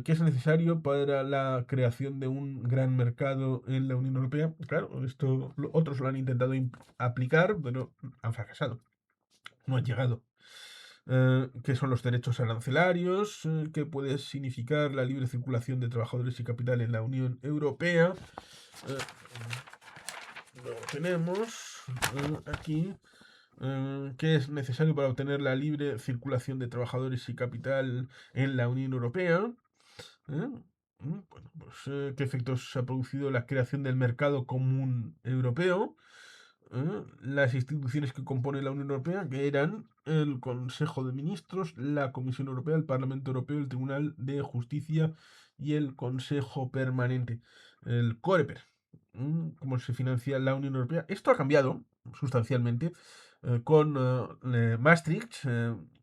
¿Qué es necesario para la creación de un gran mercado en la Unión Europea? Claro, esto otros lo han intentado aplicar, pero han fracasado, no han llegado. ¿Qué son los derechos arancelarios? ¿Qué puede significar la libre circulación de trabajadores y capital en la Unión Europea? Eh, lo tenemos aquí. ¿Qué es necesario para obtener la libre circulación de trabajadores y capital en la Unión Europea? ¿Eh? Bueno, pues, ¿qué efectos ha producido la creación del mercado común europeo? Las instituciones que componen la Unión Europea, que eran el Consejo de Ministros, la Comisión Europea, el Parlamento Europeo, el Tribunal de Justicia y el Consejo Permanente, el COREPER. ¿Cómo se financia la Unión Europea? Esto ha cambiado sustancialmente con Maastricht.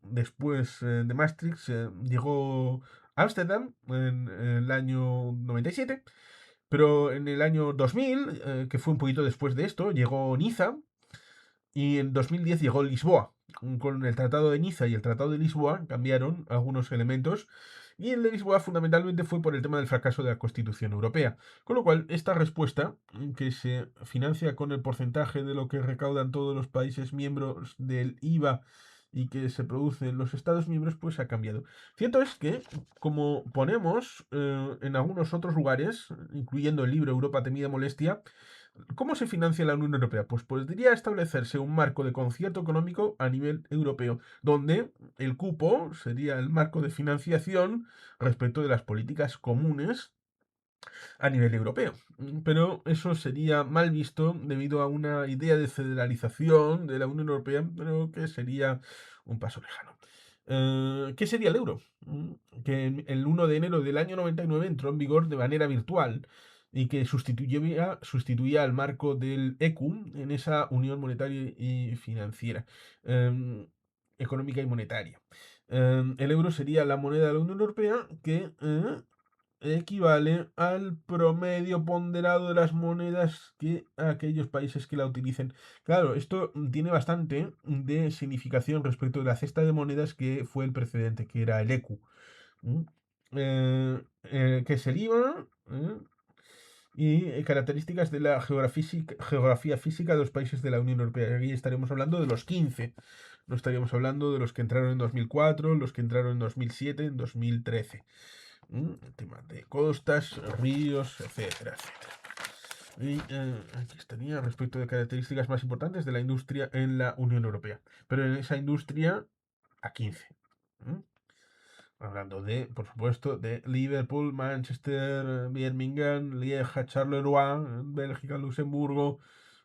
Después de Maastricht llegó Ámsterdam en el año 97, pero en el año 2000, que fue un poquito después de esto, llegó Niza y en 2010 llegó Lisboa. Con el Tratado de Niza y el Tratado de Lisboa cambiaron algunos elementos y el de Lisboa fundamentalmente fue por el tema del fracaso de la Constitución Europea. Con lo cual, esta respuesta, que se financia con el porcentaje de lo que recaudan todos los países miembros del IVA y que se produce en los Estados miembros, pues ha cambiado. Cierto es que, como ponemos en algunos otros lugares, incluyendo el libro Europa temida molestia, ¿cómo se financia la Unión Europea? Pues podría establecerse un marco de concierto económico a nivel europeo, donde el cupo sería el marco de financiación respecto de las políticas comunes a nivel europeo. Pero eso sería mal visto debido a una idea de federalización de la Unión Europea, pero que sería un paso lejano. ¿Qué sería el euro? Que el 1 de enero del año 99 entró en vigor de manera virtual y que sustituía al marco del ECU en esa unión monetaria y financiera, económica y monetaria. El euro sería la moneda de la Unión Europea que equivale al promedio ponderado de las monedas que aquellos países que la utilicen. Claro, esto tiene bastante de significación respecto de la cesta de monedas que fue el precedente, que era el ECU. ¿Mm? Que es el IVA y características de la geografía física de los países de la Unión Europea. Aquí estaremos hablando de los 15. No estaríamos hablando de los que entraron en 2004, los que entraron en 2007, en 2013. El tema de costas, ríos, etcétera, etcétera. Y aquí estaría respecto de características más importantes de la industria en la Unión Europea. Pero en esa industria, a 15. Hablando de, por supuesto, de Liverpool, Manchester, Birmingham, Lieja, Charleroi, Bélgica, Luxemburgo,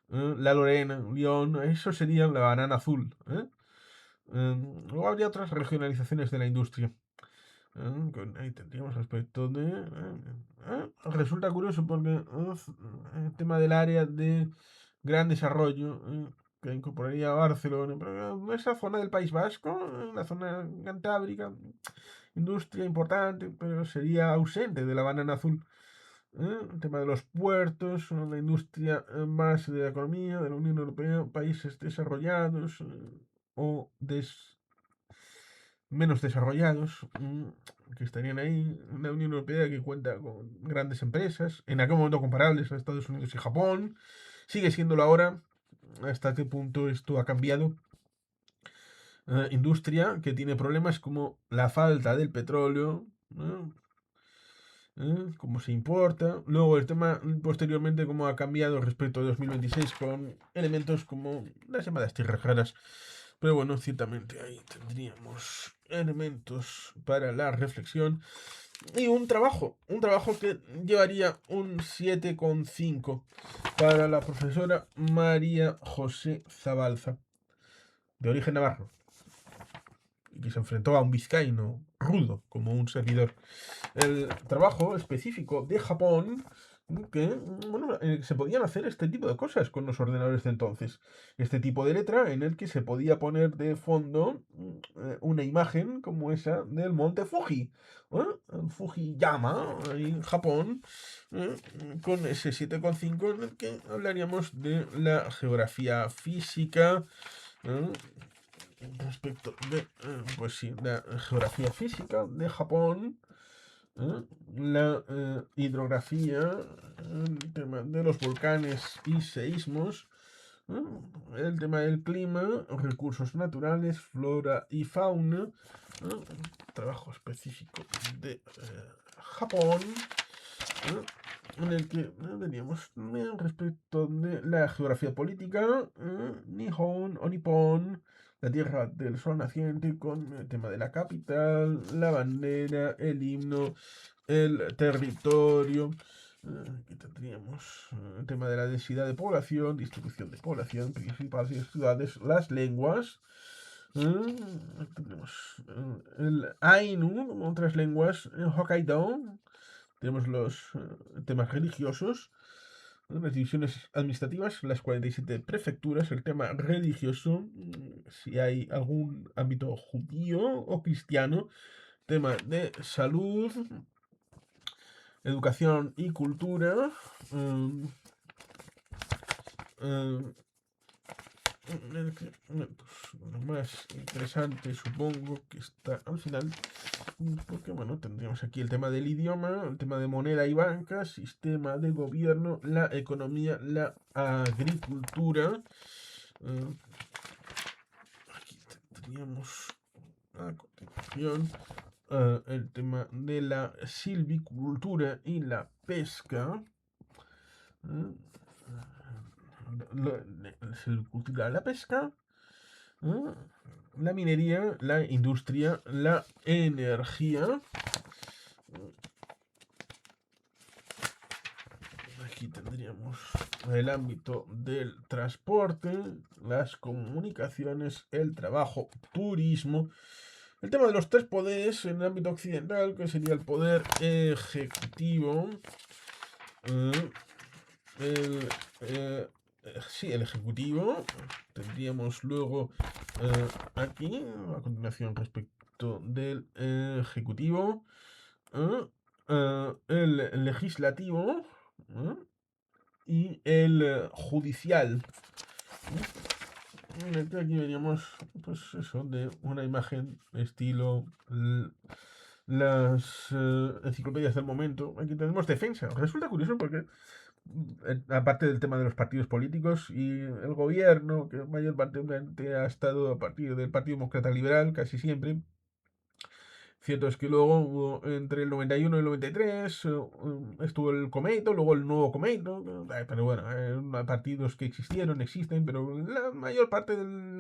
La Lorena, Lyon. Eso sería la banana azul. Luego habría otras regionalizaciones de la industria. Ahí tendríamos aspecto de... resulta curioso porque el tema del área de gran desarrollo que incorporaría a Barcelona, pero esa zona del País Vasco, la zona cantábrica, industria importante, pero sería ausente de la banana azul. El tema de los puertos, la industria base de la economía de la Unión Europea, países desarrollados o menos desarrollados, que estarían ahí, una Unión Europea que cuenta con grandes empresas, en aquel momento comparables a Estados Unidos y Japón, sigue siéndolo ahora, hasta qué punto esto ha cambiado. Industria que tiene problemas como la falta del petróleo, ¿no? Cómo se importa. Luego el tema posteriormente cómo ha cambiado respecto a 2026 con elementos como las llamadas tierras raras. Pero bueno, ciertamente ahí tendríamos elementos para la reflexión y un trabajo que llevaría un 7,5 para la profesora María José Zabalza, de origen navarro, y que se enfrentó a un vizcaíno rudo como un servidor. el trabajo específico de Japón que, bueno, se podían hacer este tipo de cosas con los ordenadores de entonces. Este tipo de letra en el que se podía poner de fondo una imagen como esa del monte Fuji, ¿eh? El Fujiyama, ahí en Japón, ¿eh? Con ese 7,5 en el que hablaríamos de la geografía física, ¿eh? Respecto de, pues sí, la geografía física de Japón, ¿eh? La hidrografía, el tema de los volcanes y seísmos, ¿eh? El tema del clima, recursos naturales, flora y fauna, ¿eh? Trabajo específico de Japón, ¿eh? En el que veníamos respecto de la geografía política, Nihon o Nippon, la tierra del sol naciente, con el tema de la capital, la bandera, el himno, el territorio. Aquí tendríamos el tema de la densidad de población, distribución de población, principales ciudades, las lenguas. Tenemos el Ainu, otras lenguas, en Hokkaido. Tenemos los temas religiosos, ¿no? Las divisiones administrativas, las 47 prefecturas, el tema religioso, si hay algún ámbito judío o cristiano, tema de salud, educación y cultura, um, um, lo más interesante supongo que está al final, porque bueno, tendríamos aquí el tema del idioma, el tema de moneda y banca, sistema de gobierno, la economía, la agricultura. eh, Aquí tendríamos a continuación el tema de la silvicultura y la pesca. eh, la silvicultura, la pesca, ¿eh? La minería, la industria, la energía. Aquí tendríamos el ámbito del transporte, las comunicaciones, el trabajo, turismo. El tema de los tres poderes en el ámbito occidental, que sería el poder ejecutivo, eh, el, eh, sí, el ejecutivo. Tendríamos luego aquí, a continuación, respecto del ejecutivo, eh, el legislativo, ¿eh? Y el judicial. Aquí veríamos, pues eso, de una imagen estilo las enciclopedias del momento. Aquí tenemos defensa. Resulta curioso porque, aparte del tema de los partidos políticos y el gobierno, que mayormente ha estado a partir del Partido Demócrata Liberal, casi siempre. Cierto es que luego hubo entre el 91 y el 93, estuvo el Comeito, luego el nuevo Comeito, pero bueno, partidos que existieron, existen, pero la mayor parte de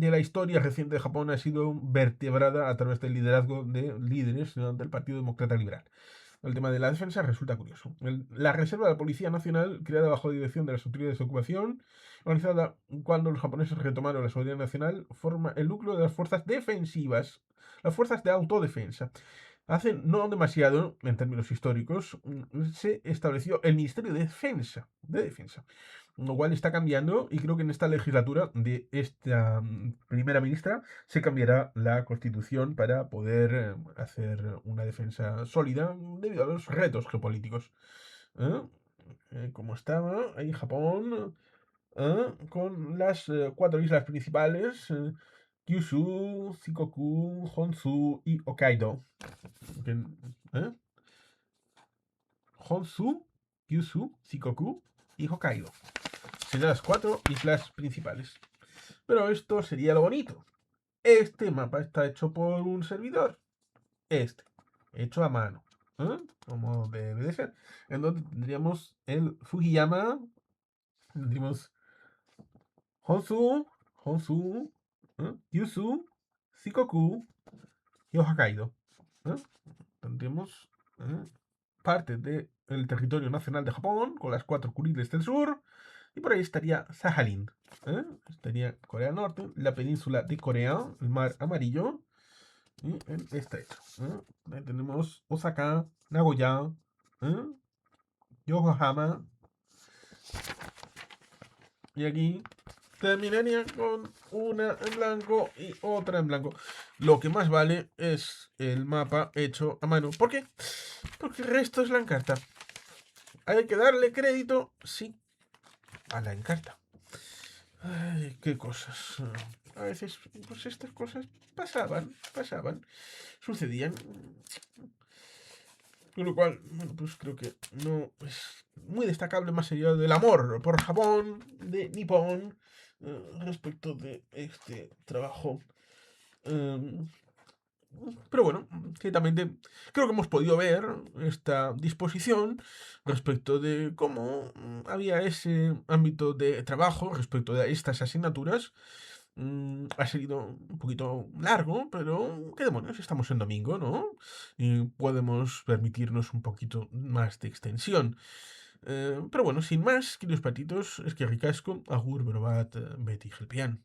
la historia reciente de Japón ha sido vertebrada a través del liderazgo de líderes del Partido Demócrata Liberal. El tema de la defensa resulta curioso. La Reserva de la Policía Nacional, creada bajo dirección de las autoridades de ocupación, organizada cuando los japoneses retomaron la soberanía nacional, forma el núcleo de las fuerzas defensivas, las fuerzas de autodefensa. Hace no demasiado, en términos históricos, se estableció el Ministerio de Defensa, lo cual está cambiando y creo que en esta legislatura de esta primera ministra se cambiará la constitución para poder hacer una defensa sólida debido a los retos geopolíticos. ¿Eh? Como estaba ahí Japón, con las cuatro islas principales, Kyushu, Shikoku, Honshu y Hokkaido. ¿Eh? Honshu, Kyushu, Shikoku y Hokkaido. Serían las cuatro islas principales. Pero esto sería lo bonito. Este mapa está hecho por un servidor. Hecho a mano. Como debe de ser. En donde tendríamos el Fujiyama. Tendríamos Honshu, Honshu, Kyushu, Shikoku y Hokkaido. Tendríamos parte del territorio nacional de Japón, con las cuatro Kuriles del sur, y por ahí estaría Sajalín. Estaría Corea del Norte, la península de Corea, el mar amarillo, Y está hecho. Ahí tenemos Osaka, Nagoya, ¿eh? Yokohama. Y aquí terminaría con una en blanco y otra en blanco. Lo que más vale es el mapa hecho a mano. ¿Por qué? Porque el resto es la encarta. Hay que darle crédito, sí, a la encarta. Ay, qué cosas. A veces, pues estas cosas pasaban, sucedían. Con lo cual, bueno, pues creo que no es muy destacable más allá del amor por Japón, de Nippon, respecto de este trabajo. em, pero bueno, ciertamente creo que hemos podido ver esta disposición respecto de cómo había ese ámbito de trabajo respecto de estas asignaturas. Ha sido un poquito largo, pero qué demonios, estamos en domingo, ¿no? Y podemos permitirnos un poquito más de extensión. Pero bueno, sin más, queridos patitos, es que ricasco, agur, brobat, Betty Gelpian.